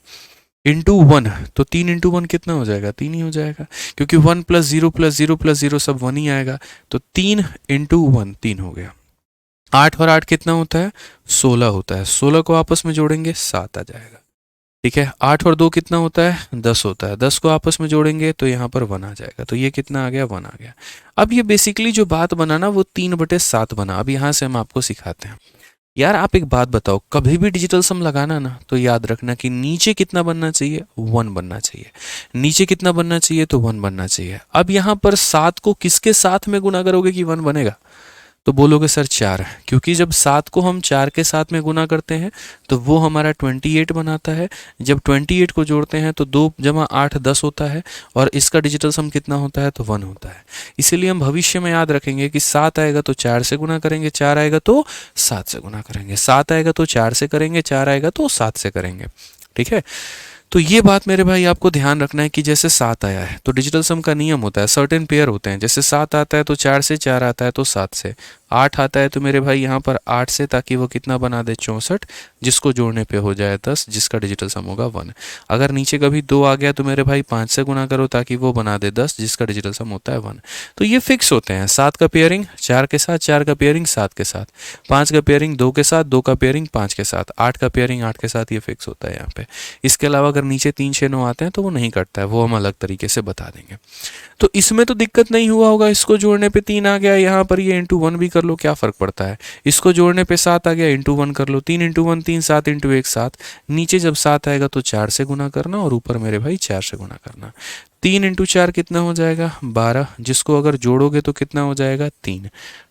इंटू 1, तो 3 इंटू 1 कितना हो जाएगा, 3 ही हो जाएगा, क्योंकि 1 + 0 + 0 + 0 सब 1 ही आएगा। तो 3 इंटू 1 3 हो गया। 8 और 8 कितना होता है, 16 होता है। 16 को आपस में जोड़ेंगे 7 आ जाएगा। ठीक है, 8 और 2 कितना होता है, 10 होता है। 10 को आपस में जोड़ेंगे तो यहाँ पर 1 आ जाएगा। तो ये कितना आ गया, 1 आ गया। अब ये बेसिकली जो बात बना ना वो 3/7 बना। अब यहाँ से हम आपको सिखाते हैं। यार आप एक बात बताओ, कभी भी डिजिटल सम लगाना ना तो याद रखना कि नीचे कितना बनना चाहिए, 1 बनना चाहिए। नीचे कितना बनना चाहिए, तो 1 बनना चाहिए। अब यहाँ पर 7 को किसके साथ में गुना करोगे कि 1 बनेगा, तो बोलोगे सर 4 है, क्योंकि जब 7 को हम 4 के साथ में गुना करते हैं तो वो हमारा 28 बनाता है। जब 28 को जोड़ते हैं तो 2 जमा 8 10 होता है, और इसका डिजिटल सम कितना होता है, तो 1 होता है। इसीलिए हम भविष्य में याद रखेंगे कि 7 आएगा तो 4 से गुना करेंगे, 4 आएगा तो 7 से गुना करेंगे, 7 आएगा तो 4 से करेंगे, 4 आएगा तो 7 से करेंगे। ठीक है, तो ये बात मेरे भाई आपको ध्यान रखना है कि जैसे 7 आया है तो डिजिटल सम का नियम होता है, सर्टेन पेयर होते हैं। जैसे 7 आता है तो 4 से, 4 आता है तो 7 से, 8 आता है तो मेरे भाई यहाँ पर 8 से, ताकि वो कितना बना दे, 64, जिसको जोड़ने पे हो जाए 10, जिसका डिजिटल सम होगा 1। अगर नीचे कभी 2 आ गया तो मेरे भाई 5 से गुना करो ताकि वो बना दे 10, जिसका डिजिटल सम होता है 1। तो ये फिक्स होते हैं। 7 का पेयरिंग 4 के साथ, 4 का पेयरिंग 7 के साथ, 5 का पेयरिंग 2 के साथ, 2 का पेयरिंग 5 के साथ, 8 का पेयरिंग 8 के साथ, ये फिक्स होता है यहाँ पे। इसके अलावा अगर नीचे 3 6 9 आते हैं तो वो नहीं कटता है, वो हम अलग तरीके से बता देंगे। तो इसमें तो दिक्कत नहीं हुआ होगा, इसको जोड़ने पे 3 आ गया, यहाँ पर ये इंटू 1 भी कर लो, क्या फ़र्क पड़ता है। इसको जोड़ने पे 7 आ गया, इंटू 1 कर लो, 3 इंटू 1 3, 7 इंटू 1 7। नीचे जब 7 आएगा तो 4 से गुना करना, और ऊपर मेरे भाई 4 से गुना करना। 3 इंटू 4 कितना हो जाएगा, 12, जिसको अगर जोड़ोगे तो कितना हो जाएगा, 3।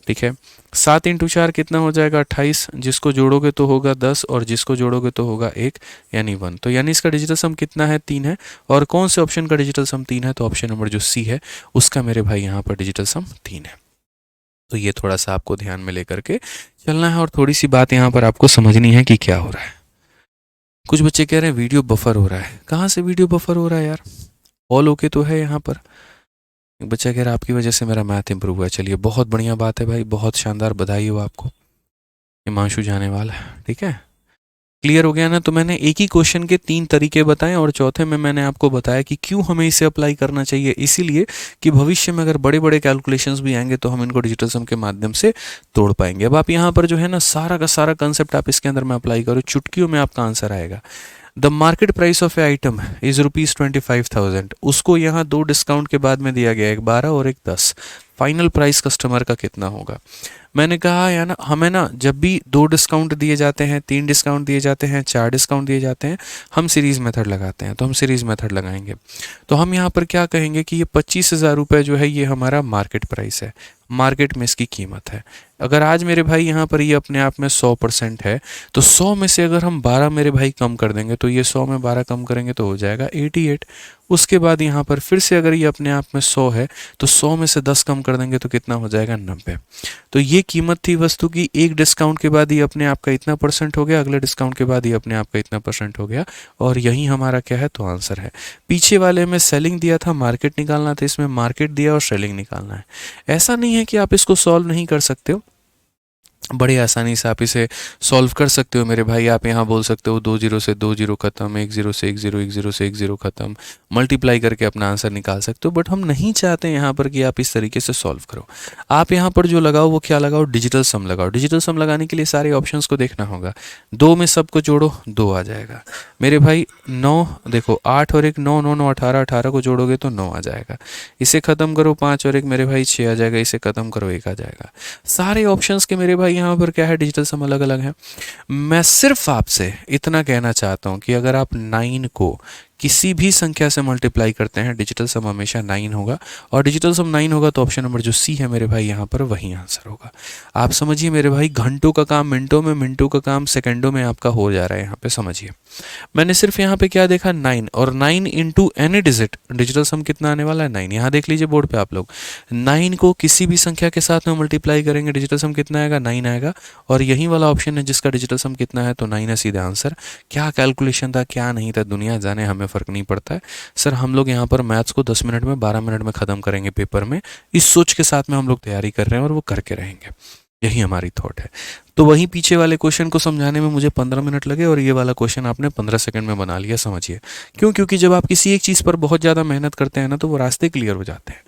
ठीक है, 7 इंटू 4 कितना हो जाएगा, 28, जिसको जोड़ोगे तो होगा 10, और जिसको जोड़ोगे तो होगा 1, यानी 1। तो यानी इसका डिजिटल सम कितना है, 3 है। और कौन से ऑप्शन का डिजिटल सम 3 है, तो ऑप्शन नंबर जो सी है उसका मेरे भाई यहाँ पर डिजिटल सम 3 है। तो ये थोड़ा सा आपको ध्यान में लेकर के चलना है, और थोड़ी सी बात यहाँ पर आपको समझनी है कि क्या हो रहा है। कुछ बच्चे कह रहे हैं वीडियो बफर हो रहा है। कहाँ से वीडियो बफर हो रहा है यार, ऑल ओके तो है यहाँ पर। एक बच्चा कह रहा है आपकी वजह से मेरा मैथ इंप्रूव हुआ। चलिए बहुत बढ़िया बात है भाई, बहुत शानदार, बधाई हो आपको। हिमांशु जाने वाला है, ठीक है, क्लियर हो गया ना। तो मैंने एक ही क्वेश्चन के 3 तरीके बताए, और चौथे में मैंने आपको बताया कि क्यों हमें इसे अप्लाई करना चाहिए। इसीलिए कि भविष्य में अगर बड़े बड़े कैलकुलेशंस भी आएंगे तो हम इनको डिजिटल सम के माध्यम से तोड़ पाएंगे। अब आप यहाँ पर जो है ना सारा का सारा कंसेप्ट आप इसके अंदर में अप्लाई करो, चुटकियों में आपका आंसर आएगा। The market price of A item is ₹25,000। उसको यहाँ 2 डिस्काउंट के बाद में दिया गया, एक 12 और एक 10। फाइनल प्राइस कस्टमर का कितना होगा। मैंने कहा या ना, हमें ना जब भी 2 डिस्काउंट दिए जाते हैं, 3 डिस्काउंट दिए जाते हैं, 4 डिस्काउंट दिए जाते हैं, हम सीरीज़ मेथड लगाते हैं। तो हम सीरीज़ मेथड लगाएंगे तो हम यहाँ पर क्या कहेंगे कि ये 25,000 रुपये जो है ये हमारा मार्केट प्राइस है, मार्केट में इसकी कीमत है। अगर आज मेरे भाई यहाँ पर ये अपने आप में 100% है, तो 100 में से अगर हम 12 मेरे भाई कम कर देंगे तो ये 100 में 12 कम करेंगे तो हो जाएगा 88। उसके बाद यहाँ पर फिर से अगर ये अपने आप में 100 है तो 100 में से 10 कम कर देंगे तो कितना हो जाएगा, 90। तो ये कीमत थी वस्तु की, एक डिस्काउंट के बाद ये अपने आप का इतना परसेंट हो गया, अगले डिस्काउंट के बाद ये अपने आप का इतना परसेंट हो गया, और यही हमारा क्या है, तो आंसर है। पीछे वाले में सेलिंग दिया था, मार्केट निकालना था, इसमें मार्केट दिया और सेलिंग निकालना है। ऐसा नहीं है कि आप इसको सॉल्व नहीं कर सकते हो, बड़े आसानी से आप इसे सॉल्व कर सकते हो मेरे भाई। आप यहाँ बोल सकते हो 2 0 से 2 0 खत्म, 1 0 से 1 0, 1 0 से 1 0 खत्म, मल्टीप्लाई करके अपना आंसर निकाल सकते हो। बट हम नहीं चाहते यहाँ पर कि आप इस तरीके से सॉल्व करो। आप यहाँ पर जो लगाओ वो क्या लगाओ, डिजिटल सम लगाओ। डिजिटल सम लगाने के लिए सारे ऑप्शंस को देखना होगा। 2 में सबको जोड़ो, 2 आ जाएगा मेरे भाई। 9 देखो, 8 और 1 9 9 9 18, 18 को जोड़ोगे तो 9 आ जाएगा। इसे ख़त्म करो, 5 और 1 मेरे भाई 6 आ जाएगा। इसे ख़त्म करो, 1 आ जाएगा। सारे ऑप्शंस के मेरे भाई यहाँ पर क्या है, डिजिटल सम अलग अलग है। मैं सिर्फ आपसे इतना कहना चाहता हूँ कि अगर आप 9 को किसी भी संख्या से मल्टीप्लाई करते हैं, डिजिटल सम हमेशा 9 होगा, और डिजिटल सम 9 होगा तो ऑप्शन नंबर जो सी है मेरे भाई यहाँ पर वही आंसर होगा। आप समझिए मेरे भाई, घंटों का काम मिनटों में, मिनटों का काम सेकंडों में आपका हो जा रहा है यहाँ पे, समझिए। मैंने सिर्फ यहाँ पे क्या देखा, 9, और 9 इंटू एनी डिजिट, डिजिटल सम कितना आने वाला है, 9। यहाँ देख लीजिए बोर्ड पे आप लोग, 9 को किसी भी संख्या के साथ में मल्टीप्लाई करेंगे, डिजिटल सम कितना आएगा, 9 आएगा। और यही वाला ऑप्शन है जिसका डिजिटल सम कितना है, तो 9 है सीधा आंसर। क्या कैलकुलेशन था, क्या नहीं था, दुनिया जाने, हमें फ़र्क नहीं पड़ता है। सर हम लोग यहाँ पर मैथ्स को 10 मिनट में, 12 मिनट में ख़त्म करेंगे पेपर में, इस सोच के साथ में हम लोग तैयारी कर रहे हैं, और वो करके रहेंगे, यही हमारी थॉट है। तो वहीं पीछे वाले क्वेश्चन को समझाने में मुझे 15 मिनट लगे, और ये वाला क्वेश्चन आपने 15 सेकंड में बना लिया, समझिए क्यों। क्योंकि जब आप किसी एक चीज़ पर बहुत ज़्यादा मेहनत करते हैं ना तो वो रास्ते क्लियर हो जाते हैं।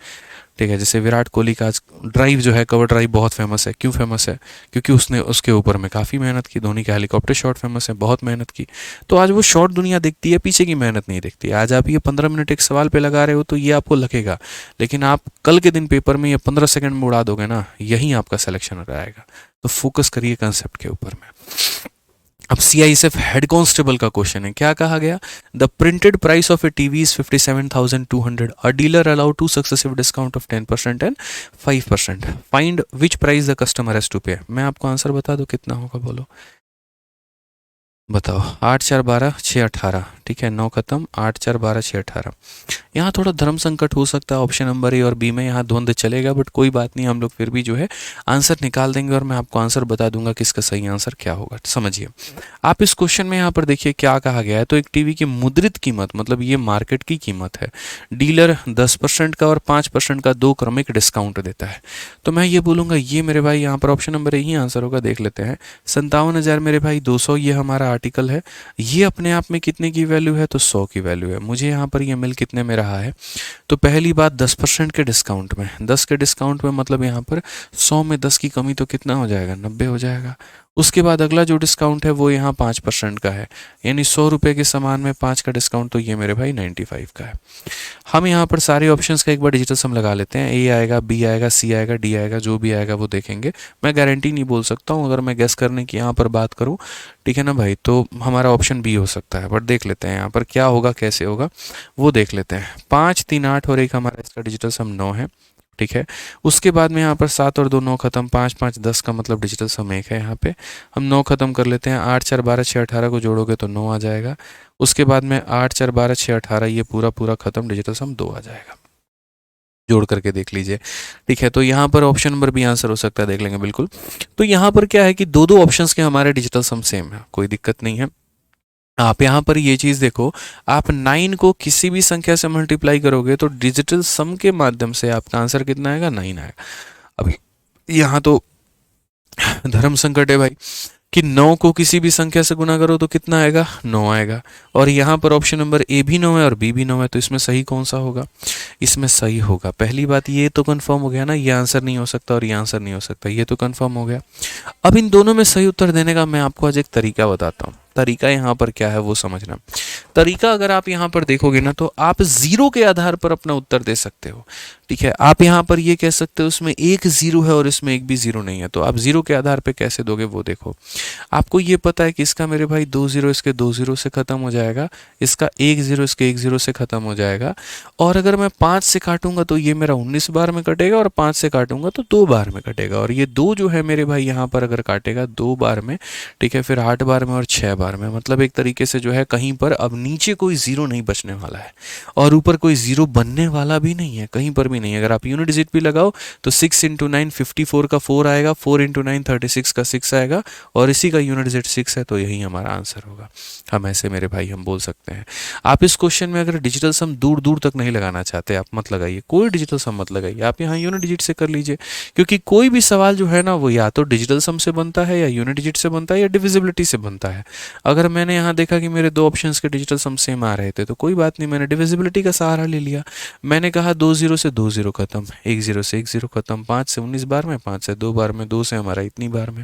ठीक है, जैसे विराट कोहली का आज ड्राइव जो है, कवर ड्राइव बहुत फेमस है। क्यों फेमस है? क्योंकि उसने उसके ऊपर में काफ़ी मेहनत की। धोनी का हेलीकॉप्टर शॉट फेमस है, बहुत मेहनत की। तो आज वो शॉट दुनिया देखती है, पीछे की मेहनत नहीं देखती। आज आप ये 15 मिनट एक सवाल पे लगा रहे हो तो ये आपको लगेगा, लेकिन आप कल के दिन पेपर में ये 15 सेकंड में उड़ा दोगे ना, यही आपका सिलेक्शन रहेगा। तो फोकस करिए कंसेप्ट के ऊपर में। अब सीआईएसएफ हेड कांस्टेबल का क्वेश्चन है, क्या कहा गया? The printed price of a TV is 57,200। A dealer allow two successive discount of 10% and 5%। Find which price the customer has to pay. मैं आपको आंसर बता दूं कितना होगा, बोलो बताओ। 8 4 12 6 18, ठीक है, 9 खत्म, 8 4 12 6 18। यहाँ थोड़ा धर्म संकट हो सकता है ऑप्शन नंबर ए और बी में, यहाँ द्वंद्व चलेगा, बट कोई बात नहीं, हम लोग फिर भी जो है आंसर निकाल देंगे और मैं आपको आंसर बता दूंगा कि इसका सही आंसर क्या होगा। समझिए आप इस क्वेश्चन में, यहाँ पर देखिए क्या कहा गया है। तो एक टीवी की मुद्रित कीमत, मतलब ये मार्केट की कीमत है, डीलर 10% का और 5% का दो क्रमिक डिस्काउंट देता है। तो मैं ये बोलूँगा ये मेरे भाई यहाँ पर option number A he answer होगा। देख लेते हैं, 57,000 मेरे भाई 200, ये हमारा आर्टिकल है। ये अपने आप में कितने की वैल्यू है? तो 100 की वैल्यू है। मुझे यहाँ पर ये मिल कितने में रहा है? तो पहली बात 10% के डिस्काउंट में, 10 के डिस्काउंट में मतलब यहाँ पर 100 में 10 की कमी तो कितना हो जाएगा? 90 हो जाएगा। उसके बाद अगला जो डिस्काउंट है वो यहाँ 5% का है, यानी 100 रुपये के सामान में 5 का डिस्काउंट, तो ये मेरे भाई 95 का है। हम यहाँ पर सारे ऑप्शंस का एक बार डिजिटल सम लगा लेते हैं। ए आएगा, बी आएगा, सी आएगा, डी आएगा, जो भी आएगा वो देखेंगे। मैं गारंटी नहीं बोल सकता हूँ, अगर मैं गेस करने की यहाँ पर बात करूँ, ठीक है ना भाई, तो हमारा ऑप्शन बी हो सकता है। बट देख लेते हैं यहाँ पर क्या होगा, कैसे होगा वो देख लेते हैं। 5 3 8 और एक हमारा इसका डिजिटल सम 9 है, ठीक है। उसके बाद में यहाँ पर 7 और 2 9 खत्म, 5 5 10 का मतलब डिजिटल सम 1 है। यहाँ पे हम 9 खत्म कर लेते हैं। 8 4 12 6 18 को जोड़ोगे तो 9 आ जाएगा। उसके बाद में 8 4 12 6 18, ये पूरा पूरा खत्म, डिजिटल सम 2 आ जाएगा। जोड़ करके देख लीजिए, ठीक है। तो यहाँ पर ऑप्शन नंबर भी आंसर हो सकता है, देख लेंगे बिल्कुल। तो यहाँ पर क्या है कि दो दो ऑप्शंस के हमारे डिजिटल सम सेम है, कोई दिक्कत नहीं है। आप यहाँ पर ये चीज़ देखो, आप 9 को किसी भी संख्या से मल्टीप्लाई करोगे तो डिजिटल सम के माध्यम से आपका आंसर कितना आएगा? 9 आएगा। अभी यहाँ तो धर्म संकट है भाई कि 9 को किसी भी संख्या से गुना करो तो कितना आएगा? 9 आएगा। और यहाँ पर ऑप्शन नंबर ए भी 9 है और बी भी 9 है, तो इसमें सही कौन सा होगा? इसमें सही होगा, पहली बात ये तो कंफर्म हो गया ना, ये आंसर नहीं हो सकता और ये आंसर नहीं हो सकता, ये तो कंफर्म हो गया। अब इन दोनों में सही उत्तर देने का मैं आपको आज एक तरीका बताता हूँ। तरीका यहाँ पर क्या है वो समझना। तरीका अगर आप यहाँ पर देखोगे ना, तो आप जीरो के आधार पर अपना उत्तर दे सकते हो, ठीक है। आप यहाँ पर ये कह सकते हो इसमें एक जीरो है और इसमें एक भी जीरो नहीं है, तो आप जीरो के आधार पर कैसे दोगे वो देखो। आपको ये पता है कि इसका मेरे भाई 2 जीरो इसके 2 जीरो से खत्म हो जाएगा, इसका 1 जीरो इसके 1 जीरो से खत्म हो जाएगा। और अगर मैं 5 से काटूंगा तो ये मेरा 19 बार में कटेगा, और 5 से काटूंगा तो 2 बार में कटेगा। और ये 2 जो है मेरे भाई यहाँ पर अगर काटेगा 2 बार में, ठीक है, फिर 8 बार में और 6 बार में, मतलब एक तरीके से जो है कहीं पर अब नीचे कोई जीरो नहीं बचने वाला है और ऊपर कोई जीरो बनने वाला भी नहीं है, कहीं पर भी नहीं। अगर आप यूनिट डिजिट भी लगाओ तो 6 × 9 54 का 4 आएगा, 4 × 9 36 का 6 आएगा, और इसी का यूनिट डिजिट 6 है, तो यही हमारा आंसर होगा। हम ऐसे मेरे भाई हम बोल सकते हैं। आप इस क्वेश्चन में अगर डिजिटल सम दूर दूर तक नहीं लगाना चाहते, आप मत लगाइए, कोई डिजिटल सम मत लगाइए, आप यहाँ यूनिट डिजिट से कर लीजिए। क्योंकि कोई भी सवाल जो है ना वो या तो डिजिटल सम से बनता है, या यूनिट डिजिट से बनता है, या डिविजिबिलिटी से बनता है। अगर मैंने यहाँ देखा कि मेरे दो ऑप्शंस के डिजिटल सम सेम आ रहे थे तो कोई बात नहीं, मैंने डिविजिबिलिटी का सहारा ले लिया। मैंने कहा 2 जीरो से 2 जीरो खत्म, 1 जीरो से 1 जीरो खत्म, 5 से 19 बार में, 5 से 2 बार में, 2 से हमारा इतनी बार में।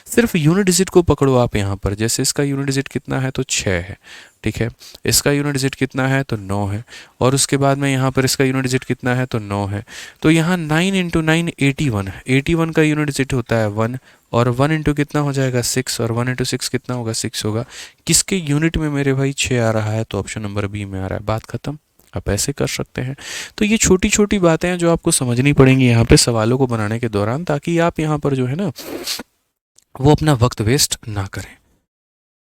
सिर्फ यूनिट डिजिट को पकड़ो आप यहाँ पर। जैसे इसका यूनिट डिजिट कितना है? तो 6 है, ठीक है। इसका यूनिट डिजिट कितना है? तो 9 है। और उसके बाद में यहाँ पर इसका यूनिट डिजिट कितना है? तो 9 है। तो यहाँ 9 × 9 81 है। 81 का यूनिट डिजिट होता है 1, और 1 इंटू कितना हो जाएगा? 6, और 1 इंटू 6 कितना होगा? 6 होगा। किसके यूनिट में मेरे भाई 6 आ रहा है? तो ऑप्शन नंबर बी में आ रहा है। बात खत्म। आप ऐसे कर सकते हैं। तो ये छोटी छोटी बातें हैं जो आपको समझनी पड़ेंगी यहाँ पे सवालों को बनाने के दौरान, ताकि आप यहाँ पर जो है ना वो अपना वक्त वेस्ट ना करें।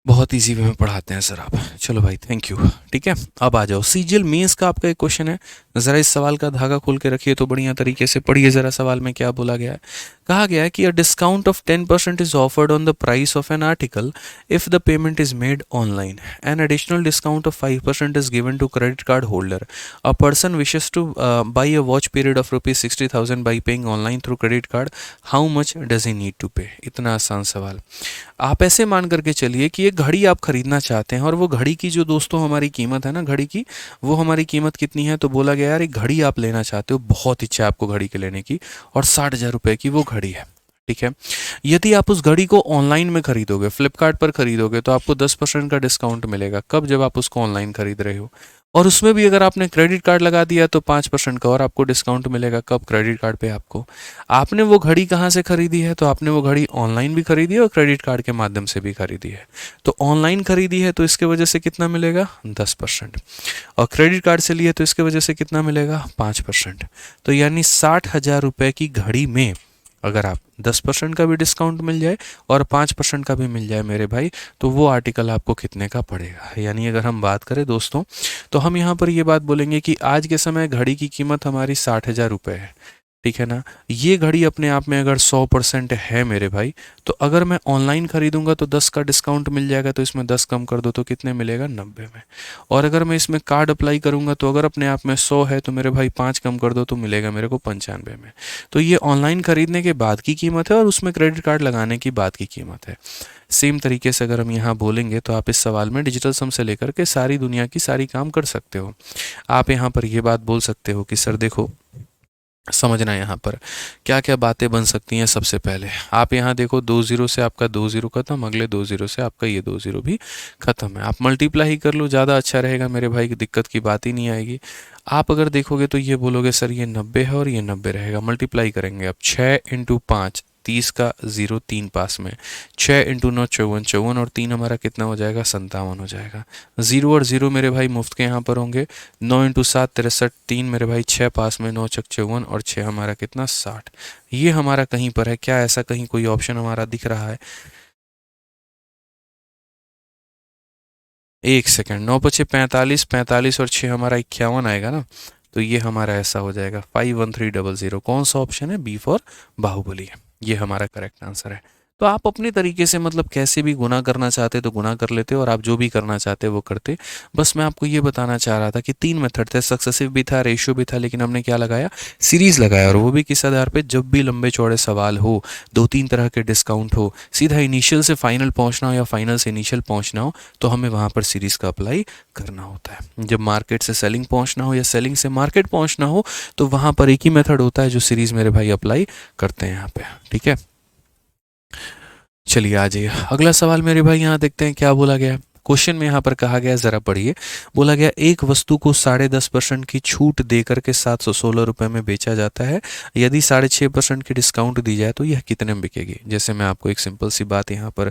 बहुत इजी वे में पढ़ाते हैं सर आप। चलो भाई, थैंक यू। ठीक है, अब आ जाओ सीजीएल मेंस का आपका एक क्वेश्चन है। ज़रा इस सवाल का धागा खोल के रखिए तो बढ़िया तरीके से पढ़िए ज़रा। सवाल में क्या बोला गया है? कहा गया है कि a discount of 10% is offered on the price of an article if the payment is made online. An additional discount of 5% is given to credit card holder. A person wishes to buy a watch period of ₹60,000 by paying online through credit card. How much does he need to pay? इतना आसान सवाल। आप ऐसे मान करके चलिए कि एक घड़ी आप खरीदना चाहते हैं और वो घड़ी की जो दोस्तों हमारी कीमत है ना घड़ी की, वो हमारी कीमत कितनी है, तो बोला गया यार एक घड़ी आप लेना चाहते हो, बहुत इच्छा है आपको घड़ी के लेने की और 60,000 रुपये की वो घड़ी है। ठीक है, यदि आप उस घड़ी को ऑनलाइन में खरीदोगे, फ्लिपकार्ट पर खरीदोगे, तो आपको 10% का डिस्काउंट मिलेगा। कब? जब आप उसको ऑनलाइन खरीद रहे हो। और उसमें भी अगर आपने क्रेडिट कार्ड लगा दिया तो 5% का और आपको डिस्काउंट मिलेगा। कब? क्रेडिट कार्ड पे आपको। आपने वो घड़ी कहाँ से खरीदी है? तो आपने वो घड़ी ऑनलाइन भी खरीदी है और क्रेडिट कार्ड के माध्यम से भी खरीदी है। तो ऑनलाइन खरीदी है तो इसके वजह से कितना मिलेगा? 10%। और क्रेडिट कार्ड से लिए तो इसके वजह से कितना मिलेगा? 5%। तो यानी 60,000 रुपये की घड़ी में अगर आप 10% का भी डिस्काउंट मिल जाए और 5% का भी मिल जाए मेरे भाई, तो वो आर्टिकल आपको कितने का पड़ेगा? यानी अगर हम बात करें दोस्तों, तो हम यहाँ पर ये बात बोलेंगे कि आज के समय घड़ी की कीमत हमारी 60,000 रुपये है। ठीक है ना, ये घड़ी अपने आप में अगर 100% है मेरे भाई, तो अगर मैं ऑनलाइन खरीदूंगा तो 10 का डिस्काउंट मिल जाएगा, तो इसमें 10 कम कर दो तो कितने मिलेगा? 90 में। और अगर मैं इसमें कार्ड अप्लाई करूंगा तो अगर अपने आप में 100 है तो मेरे भाई 5 कम कर दो तो मिलेगा मेरे को 95 में। तो ये ऑनलाइन खरीदने के बाद की कीमत है और उसमें क्रेडिट कार्ड लगाने की बाद की कीमत है। सेम तरीके से अगर हम यहाँ बोलेंगे तो आप इस सवाल में डिजिटल सम से लेकर के सारी दुनिया की सारी काम कर सकते हो। आप यहाँ पर ये बात बोल सकते हो कि सर देखो, समझना यहाँ पर क्या क्या बातें बन सकती हैं। सबसे पहले आप यहाँ देखो, 2 जीरो से आपका 2 जीरो खत्म, अगले 2 जीरो से आपका ये 2 जीरो भी खत्म है। आप मल्टीप्लाई ही कर लो, ज़्यादा अच्छा रहेगा मेरे भाई, की दिक्कत की बात ही नहीं आएगी। आप अगर देखोगे तो ये बोलोगे सर ये 90 है और ये 90 रहेगा, मल्टीप्लाई करेंगे। अब 6 इंटू 5 30 का 0 3 पास में, 6 इंटू 9 54, 54 और 3 हमारा कितना हो जाएगा? 57 हो जाएगा। 0 और 0 मेरे भाई मुफ्त के यहाँ पर होंगे। 9 इंटू 7 63, 3 मेरे भाई 6 पास में, 9 छक 54 और 6 हमारा कितना? 60। ये हमारा कहीं पर है क्या? ऐसा कहीं कोई ऑप्शन हमारा दिख रहा है? एक सेकेंड, 9 पचे 45, 45 और 6 हमारा 51 आएगा ना, तो ये हमारा ऐसा हो जाएगा 51300। कौन सा ऑप्शन है? बी फॉर बाहुबली है, ये हमारा करेक्ट आंसर है। तो आप अपने तरीके से मतलब कैसे भी गुना करना चाहते तो गुना कर लेते और आप जो भी करना चाहते वो करते। बस मैं आपको ये बताना चाह रहा था कि 3 मेथड थे, सक्सेसिव भी था, रेशियो भी था, लेकिन हमने क्या लगाया? सीरीज लगाया। और वो भी किस आधार पे? जब भी लंबे चौड़े सवाल हो, 2-3 तरह के डिस्काउंट हो, सीधा इनिशियल से फाइनल पहुंचना हो या फाइनल से इनिशियल पहुंचना हो, तो हमें वहां पर सीरीज का अप्लाई करना होता है। जब मार्केट से सेलिंग पहुंचना हो या सेलिंग से मार्केट पहुंचना हो, तो वहां पर एक ही मेथड होता है जो सीरीज मेरे भाई अप्लाई करते हैं यहाँ पे। ठीक है, चलिए आ जाइए अगला सवाल मेरे भाई, यहाँ देखते हैं क्या बोला गया है। क्वेश्चन में यहाँ पर कहा गया, जरा पढ़िए। बोला गया एक वस्तु को 10.5% की छूट देकर के 716 रुपये में बेचा जाता है, यदि 6.5% की डिस्काउंट दी जाए तो यह कितने में बिकेगी? जैसे मैं आपको एक सिंपल सी बात यहाँ पर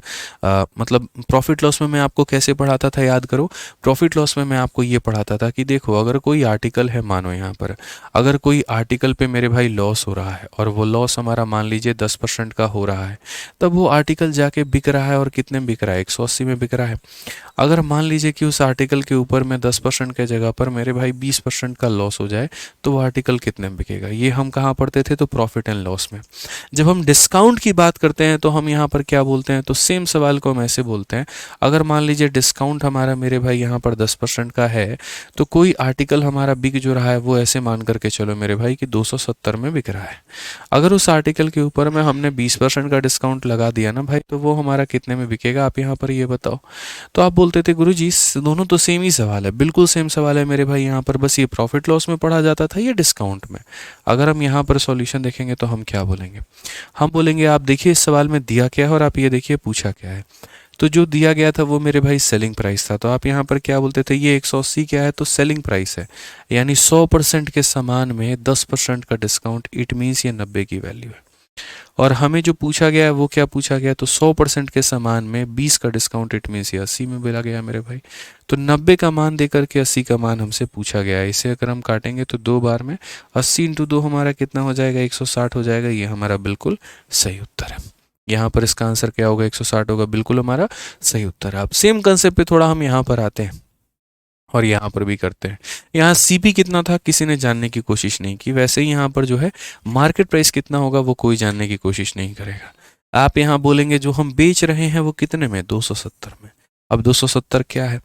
मतलब प्रॉफिट लॉस में मैं आपको कैसे पढ़ाता था, याद करो। प्रॉफिट लॉस में मैं आपको ये पढ़ाता था कि देखो, अगर कोई आर्टिकल है, मानो यहाँ पर अगर कोई आर्टिकल पे मेरे भाई लॉस हो रहा है और वो लॉस हमारा मान लीजिए 10% का हो रहा है, तब वो आर्टिकल जाके बिक रहा है और कितने में बिक रहा है? 180 में बिक रहा है। अगर मान लीजिए कि उस आर्टिकल के ऊपर में 10% के जगह पर मेरे भाई 20% का लॉस हो जाए, तो वो आर्टिकल कितने में बिकेगा? ये हम कहाँ पढ़ते थे? तो प्रॉफिट एंड लॉस में। जब हम डिस्काउंट की बात करते हैं तो हम यहाँ पर क्या बोलते हैं? तो सेम सवाल को हम ऐसे बोलते हैं, अगर मान लीजिए डिस्काउंट हमारा मेरे भाई यहाँ पर 10% का है, तो कोई आर्टिकल हमारा बिक जो रहा है वो ऐसे मान करके चलो मेरे भाई कि 270 में बिक रहा है। अगर उस आर्टिकल के ऊपर में हमने 20% का डिस्काउंट लगा दिया ना भाई, तो वो हमारा कितने में बिकेगा? आप यहाँ पर ये बताओ। तो आप बोलते थे गुरुजी दोनों तो सेम ही सवाल है। बिल्कुल सेम सवाल है मेरे भाई, यहाँ पर बस ये प्रॉफिट लॉस में पढ़ा जाता था, ये डिस्काउंट में। अगर हम यहाँ पर सॉल्यूशन देखेंगे तो हम क्या बोलेंगे? हम बोलेंगे आप देखिए इस सवाल में दिया क्या है और आप ये देखिए पूछा क्या है। तो जो दिया गया था वो मेरे भाई सेलिंग प्राइस था, तो आप यहाँ पर क्या बोलते थे? ये 180 क्या है? तो सेलिंग प्राइस है, यानी 100% के समान में 10% का डिस्काउंट, इट मीन्स ये 90 की वैल्यू है। और हमें जो पूछा गया है वो क्या पूछा गया? तो 100% के समान में 20 का डिस्काउंट, इट मीन्स ये 80 में मिला गया मेरे भाई। तो 90 का मान देकर के 80 का मान हमसे पूछा गया है। इसे अगर हम काटेंगे तो 2 बार में 80 इंटू 2 हमारा कितना हो जाएगा? 160 हो जाएगा। ये हमारा बिल्कुल सही उत्तर है। यहाँ पर इसका आंसर क्या होगा? 160 होगा, बिल्कुल हमारा सही उत्तर है। अब सेम कंसेप्ट पे थोड़ा हम यहाँ पर आते हैं और यहाँ पर भी करते हैं। यहाँ सीपी कितना था किसी ने जानने की कोशिश नहीं की, वैसे ही यहाँ पर जो है मार्केट प्राइस कितना होगा वो कोई जानने की कोशिश नहीं करेगा। आप यहाँ बोलेंगे जो हम बेच रहे हैं वो कितने में? 270 में। अब 270 क्या है?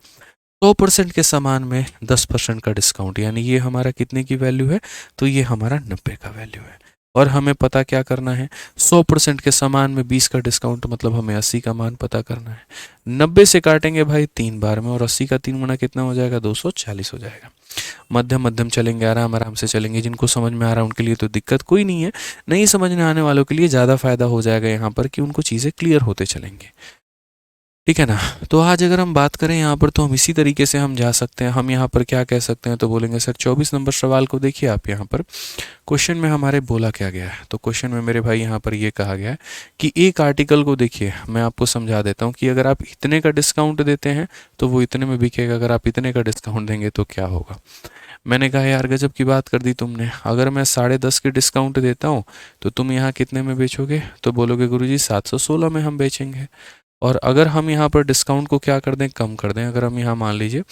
100% के समान में 10% का डिस्काउंट, यानी ये हमारा कितने की वैल्यू है? तो ये हमारा 90 का वैल्यू है। और हमें पता क्या करना है, 100% के सामान में 20 का डिस्काउंट, मतलब हमें 80 का मान पता करना है। 90 से काटेंगे भाई 3 बार में, और 80 का 3 गुना कितना हो जाएगा, 240 हो जाएगा। मध्यम मध्यम चलेंगे, आराम आराम से चलेंगे। जिनको समझ में आ रहा है उनके लिए तो दिक्कत कोई नहीं है, नहीं समझने आने वालों के लिए ज़्यादा फायदा हो जाएगा यहाँ पर कि उनको चीज़ें क्लियर होते चलेंगे। ठीक है ना। तो आज अगर हम बात करें यहाँ पर, तो हम इसी तरीके से हम जा सकते हैं। हम यहाँ पर क्या कह सकते हैं, तो बोलेंगे सर 24 नंबर सवाल को देखिए आप। यहाँ पर क्वेश्चन में हमारे बोला क्या गया है, तो क्वेश्चन में मेरे भाई यहाँ पर ये कहा गया है कि एक आर्टिकल को देखिए, मैं आपको समझा देता हूँ कि अगर आप इतने का डिस्काउंट देते हैं तो वो इतने में बिकेगा, अगर आप इतने का डिस्काउंट देंगे तो क्या होगा। मैंने कहा यार गजब की बात कर दी तुमने, अगर मैं 10.5 के डिस्काउंट देता हूँ तो तुम यहाँ कितने में बेचोगे, तो बोलोगे गुरुजी 716 में हम बेचेंगे। और अगर हम यहाँ पर डिस्काउंट को क्या कर दें, कम कर दें, अगर हम यहाँ मान लीजिए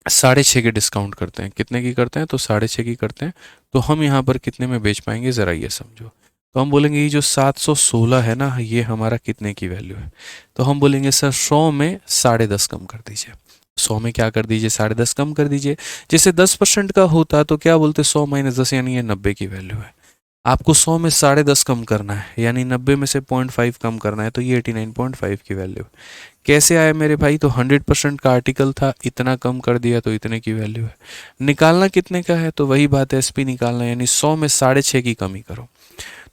6.5 के डिस्काउंट करते हैं, कितने की करते हैं, तो 6.5 की करते हैं, तो हम यहाँ पर कितने में बेच पाएंगे, ज़रा ये समझो। तो हम बोलेंगे ये जो 716 है ना, ये हमारा कितने की वैल्यू है, तो हम बोलेंगे सर 100 में 10.5 कम कर दीजिए। 100 में क्या कर दीजिए, 10.5 कम कर दीजिए। जैसे 10% का होता तो क्या बोलते, 100 माइनस 10, यानी ये 90 की वैल्यू है। आपको 100 में 10.5 कम करना है, यानी 90 में से 0.5 कम करना है, तो ये 89.5 की वैल्यू है। कैसे आया मेरे भाई, तो 100% का आर्टिकल था, इतना कम कर दिया तो इतने की वैल्यू है। निकालना कितने का है, तो वही बात है, एसपी निकालना, यानी 100 में 6.5 की कमी करो।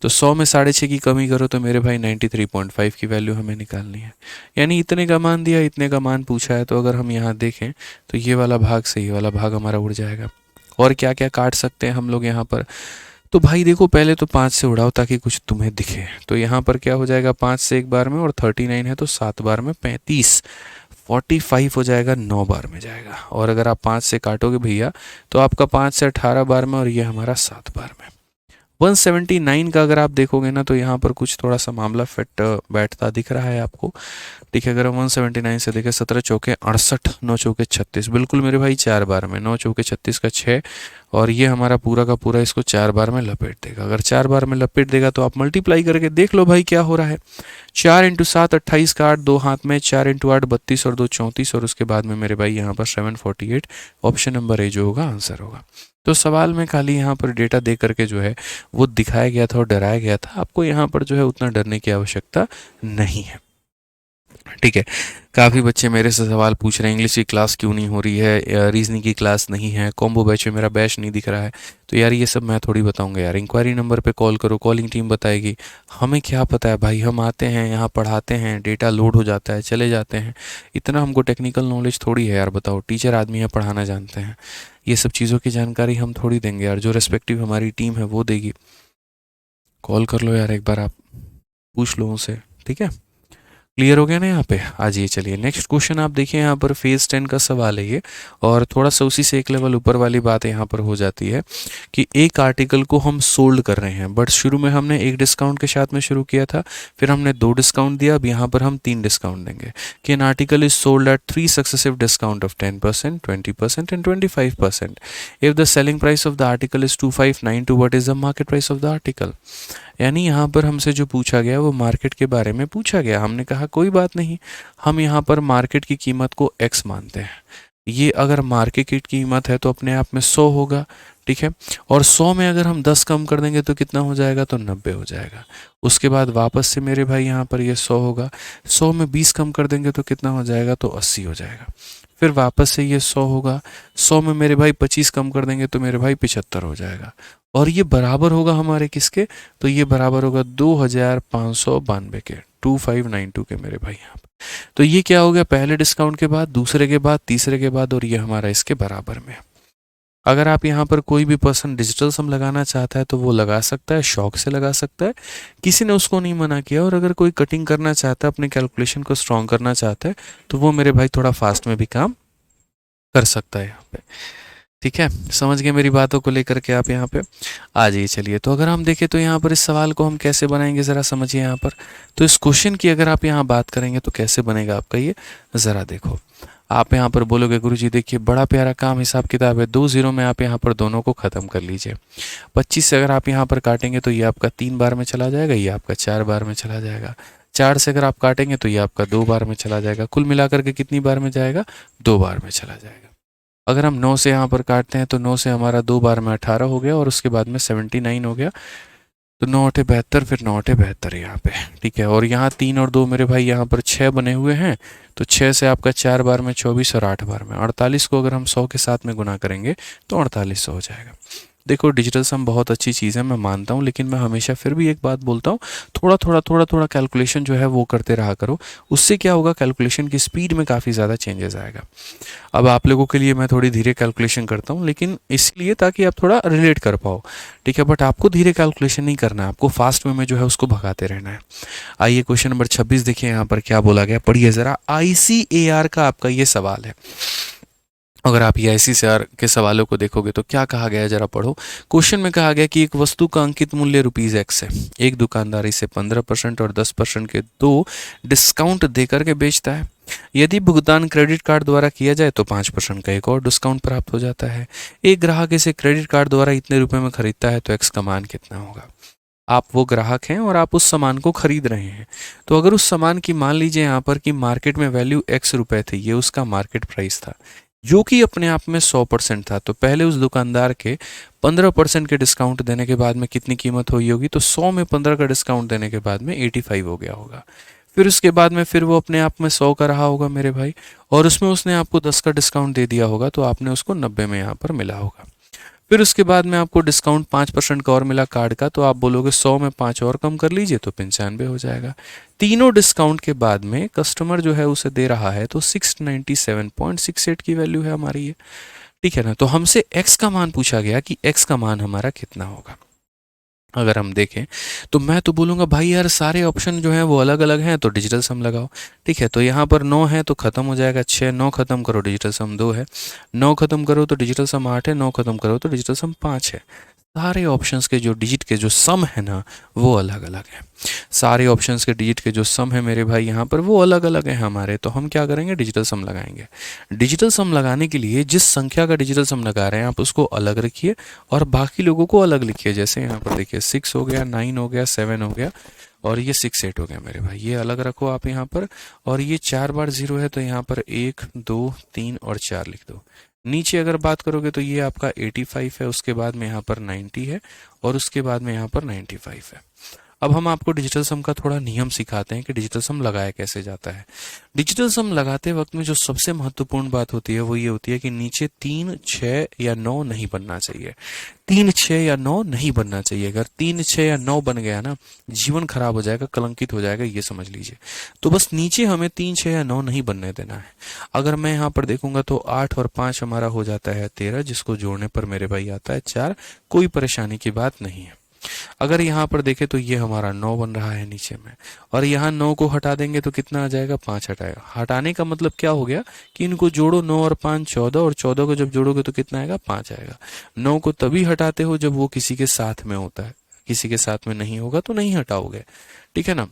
तो 100 में 6.5 की कमी करो तो मेरे भाई 93.5 की वैल्यू हमें निकालनी है। यानी इतने का मान दिया, इतने का मान पूछा है, तो अगर हम यहाँ देखें तो ये वाला भाग से ये वाला भाग हमारा उड़ जाएगा। और क्या क्या काट सकते हैं हम लोग यहाँ पर, तो भाई देखो पहले तो 5 से उड़ाओ ताकि कुछ तुम्हें दिखे। तो यहाँ पर क्या हो जाएगा, 5 से एक बार में, और 39 है तो 7 बार में 35, 45 हो जाएगा, 9 बार में जाएगा। और अगर आप 5 से काटोगे भैया तो आपका 5 से 18 बार में, और ये हमारा 7 बार में। 179 का अगर आप देखोगे ना, तो यहाँ पर कुछ थोड़ा सा मामला फिट बैठता दिख रहा है आपको। ठीक है, अगर हम 179 से देखें, 17 चौके 68, 9 चौके 36, बिल्कुल मेरे भाई 4 बार में, 9 चौके 36 का 6, और ये हमारा पूरा का पूरा इसको 4 बार में लपेट देगा। अगर 4 बार में लपेट देगा तो आप मल्टीप्लाई करके देख लो भाई क्या हो रहा है। 4 इंटू 7 28 का 8, 2 हाथ में, 4 इंटू 8 32, और 2 34, और उसके बाद में मेरे भाई यहाँ पर 748। ऑप्शन नंबर ए जो होगा आंसर होगा। तो सवाल में खाली यहाँ पर डेटा दे करके जो है वो दिखाया गया था और डराया गया था। आपको यहाँ पर जो है उतना डरने की आवश्यकता नहीं है। ठीक है, काफ़ी बच्चे मेरे से सवाल पूछ रहे हैं इंग्लिश की क्लास क्यों नहीं हो रही है, रीजनिंग की क्लास नहीं है, कॉम्बो बैच में मेरा बैच नहीं दिख रहा है। तो यार ये सब मैं थोड़ी बताऊंगा यार, इंक्वायरी नंबर पे कॉल करो, कॉलिंग टीम बताएगी। हमें क्या पता है भाई, हम आते हैं यहाँ पढ़ाते हैं, डेटा लोड हो जाता है, चले जाते हैं, इतना हमको टेक्निकल नॉलेज थोड़ी है यार। बताओ, टीचर आदमी है, पढ़ाना जानते हैं, ये सब चीज़ों की जानकारी हम थोड़ी देंगे यार, जो रेस्पेक्टिव हमारी टीम है वो देगी। कॉल कर लो यार एक बार, आप पूछ लो उनसे। ठीक है, क्लियर हो गया ना यहाँ पे। आज ये चलिए नेक्स्ट क्वेश्चन आप देखिए, यहाँ पर फेज 10 का सवाल है ये, और थोड़ा सा उसी से एक लेवल ऊपर वाली बात यहाँ पर हो जाती है कि एक आर्टिकल को हम सोल्ड कर रहे हैं, बट शुरू में हमने एक डिस्काउंट के साथ में शुरू किया था, फिर हमने 2 डिस्काउंट दिया, अब यहाँ पर हम 3 डिस्काउंट देंगे कि an article is sold at 3 successive discount of 10%, 20% and 25%। If the selling price of the article is 2592, what is the market price of the article. यानी यहाँ पर हमसे जो पूछा गया वो मार्केट के बारे में पूछा गया। हमने कहा कोई बात नहीं, हम यहाँ पर मार्केट की कीमत को x मानते हैं। ये अगर मार्केट की कीमत है तो अपने आप में 100 होगा। ठीक है, और 100 में अगर हम 10 कम कर देंगे तो कितना हो जाएगा, तो 90 हो जाएगा। उसके बाद वापस से मेरे भाई यहाँ पर ये 100 होगा, 100 में 20 कम कर देंगे तो कितना हो जाएगा, तो 80 हो जाएगा। फिर वापस से ये 100 होगा, 100 में मेरे भाई 25 कम कर देंगे तो मेरे भाई 75 हो जाएगा। और ये बराबर होगा हमारे किसके, तो ये बराबर होगा 2592 के, 2592 के मेरे भाई यहाँ पर। तो ये क्या हो गया, पहले डिस्काउंट के बाद, दूसरे के बाद, तीसरे के बाद, और ये हमारा इसके बराबर में। अगर आप यहाँ पर कोई भी पर्सन डिजिटल सम लगाना चाहता है तो वो लगा सकता है, शौक से लगा सकता है, किसी ने उसको नहीं मना किया। और अगर कोई कटिंग करना चाहता है, अपने कैलकुलेशन को स्ट्रॉन्ग करना चाहता है, तो वो मेरे भाई थोड़ा फास्ट में भी काम कर सकता है यहाँ पे। ठीक है, समझ गए मेरी बातों को लेकर के आप यहाँ पे। आ जाइए चलिए, तो अगर हम देखें तो यहाँ पर इस सवाल को हम कैसे बनाएंगे, ज़रा समझिए यहाँ पर। तो इस क्वेश्चन की अगर आप यहाँ बात करेंगे तो कैसे बनेगा आपका ये, ज़रा देखो। आप यहाँ पर बोलोगे गुरुजी देखिए बड़ा प्यारा काम हिसाब किताब है, 2 0 में आप यहाँ पर दोनों को ख़त्म कर लीजिए। 25 से अगर आप यहाँ पर काटेंगे तो ये आपका 3 बार में चला जाएगा, ये आपका 4 बार में चला जाएगा। 4 से अगर आप काटेंगे तो ये आपका 2 बार में चला जाएगा। कुल मिलाकर के कितनी बार में जाएगा, 2 बार में चला जाएगा। अगर हम 9 से यहाँ पर काटते हैं तो 9 से हमारा 2 बार में 18 हो गया, और उसके बाद में 79 हो गया। तो 9 8 72, फिर 9 8 72 यहाँ पे, ठीक है। और यहाँ 3 और 2 मेरे भाई यहाँ पर 6 बने हुए हैं, तो 6 से आपका 4 बार में 24 और 8 बार में 48 को अगर हम 100 के साथ में गुना करेंगे तो 4800 हो जाएगा। देखो डिजिटल सम बहुत अच्छी चीज़ है, मैं मानता हूँ, लेकिन मैं हमेशा फिर भी एक बात बोलता हूँ, थोड़ा थोड़ा कैलकुलेशन जो है वो करते रहा करो। उससे क्या होगा, कैलकुलेशन की स्पीड में काफ़ी ज़्यादा चेंजेस आएगा। अब आप लोगों के लिए मैं थोड़ी धीरे कैलकुलेशन करता हूँ, लेकिन इसलिए ताकि आप थोड़ा रिलेट कर पाओ, ठीक है। बट आपको धीरे कैलकुलेशन नहीं करना है, आपको फास्ट वे में जो है उसको भगाते रहना है। आइए क्वेश्चन नंबर 26 देखिए यहाँ पर क्या बोला गया, पढ़िए ज़रा। ICAR का आपका ये सवाल है। अगर आप ये ICAR के सवालों को देखोगे तो क्या कहा गया है, जरा पढ़ो। क्वेश्चन में कहा गया कि एक वस्तु का अंकित मूल्य ₹X है, एक दुकानदार इसे 15% और 10% के दो डिस्काउंट देकर के बेचता है। यदि भुगतान क्रेडिट कार्ड द्वारा किया जाए तो 5% का एक और डिस्काउंट प्राप्त हो जाता है। एक ग्राहक इसे क्रेडिट कार्ड द्वारा इतने रुपए में खरीदता है, तो X का मान कितना होगा। आप वो ग्राहक हैं और आप उस सामान को खरीद रहे हैं। तो अगर उस सामान की मान लीजिए यहाँ पर कि मार्केट में वैल्यू X रुपए थी, ये उसका मार्केट प्राइस था, जो कि अपने आप में 100% था, तो पहले उस दुकानदार के 15% के डिस्काउंट देने के बाद में कितनी कीमत हुई होगी, तो 100 में 15 का डिस्काउंट देने के बाद में 85 हो गया होगा। फिर उसके बाद में फिर वो अपने आप में 100 का रहा होगा मेरे भाई, और उसमें उसने आपको 10 का डिस्काउंट दे दिया होगा, तो आपने उसको 90 में यहाँ पर मिला होगा। फिर उसके बाद में आपको डिस्काउंट 5% का और मिला कार्ड का, तो आप बोलोगे 100 में 5 और कम कर लीजिए, तो 95 हो जाएगा। तीनों डिस्काउंट के बाद में कस्टमर जो है उसे दे रहा है तो 697.68 की वैल्यू है हमारी ये, ठीक है ना। तो हमसे x का मान पूछा गया कि x का मान हमारा कितना होगा। अगर हम देखें तो मैं तो बोलूँगा भाई यार सारे ऑप्शन जो हैं वो अलग अलग हैं, तो डिजिटल सम लगाओ, ठीक है। तो यहाँ पर 9 है तो ख़त्म हो जाएगा 6, 9 ख़त्म करो डिजिटल सम 2 है, 9 ख़त्म करो तो डिजिटल सम 8 है, 9 ख़त्म करो तो डिजिटल सम 5 है। सारे ऑप्शंस के जो डिजिट के जो सम है ना वो अलग अलग है। सारे ऑप्शंस के डिजिट के जो सम है मेरे भाई यहाँ पर वो अलग अलग है हमारे, तो हम क्या करेंगे, डिजिटल सम लगाएंगे। डिजिटल सम लगाने के लिए जिस संख्या का डिजिटल सम लगा रहे हैं आप उसको अलग रखिए और बाकी लोगों को अलग लिखिए। जैसे यहाँ पर देखिए 6 हो गया, 9 हो गया, 7 हो गया और ये 6 8 हो गया मेरे भाई, ये अलग रखो आप यहाँ पर। और ये 4 बार 0 है तो यहाँ पर 1 2 3 और 4 लिख दो। नीचे अगर बात करोगे तो ये आपका 85 है, उसके बाद में यहाँ पर 90 है और उसके बाद में यहाँ पर 95 है। अब हम आपको डिजिटल सम का थोड़ा नियम सिखाते हैं कि डिजिटल सम लगाया कैसे जाता है। डिजिटल सम लगाते वक्त में जो सबसे महत्वपूर्ण बात होती है वो ये होती है कि नीचे 3 6 या 9 नहीं बनना चाहिए। 3 6 या 9 नहीं बनना चाहिए। अगर 3 6 या 9 बन गया ना, जीवन खराब हो जाएगा, कलंकित हो जाएगा, ये समझ लीजिए। तो बस नीचे हमें 3 6 या 9 नहीं बनने देना है। अगर मैं यहाँ पर देखूंगा तो 8 और 5 हमारा हो जाता है 13, जिसको जोड़ने पर मेरे भाई आता है 4। कोई परेशानी की बात नहीं है। अगर यहाँ पर देखें तो ये हमारा 9 बन रहा है नीचे में, और यहाँ 9 को हटा देंगे तो कितना आ जाएगा, 5 हटाएगा। हटाने का मतलब क्या हो गया कि इनको जोड़ो, 9 और 5 14, और 14 को जब जोड़ोगे तो कितना आएगा, 5 आएगा। 9 को तभी हटाते हो जब वो किसी के साथ में होता है, किसी के साथ में नहीं होगा तो नहीं हटाओगे, ठीक है ना।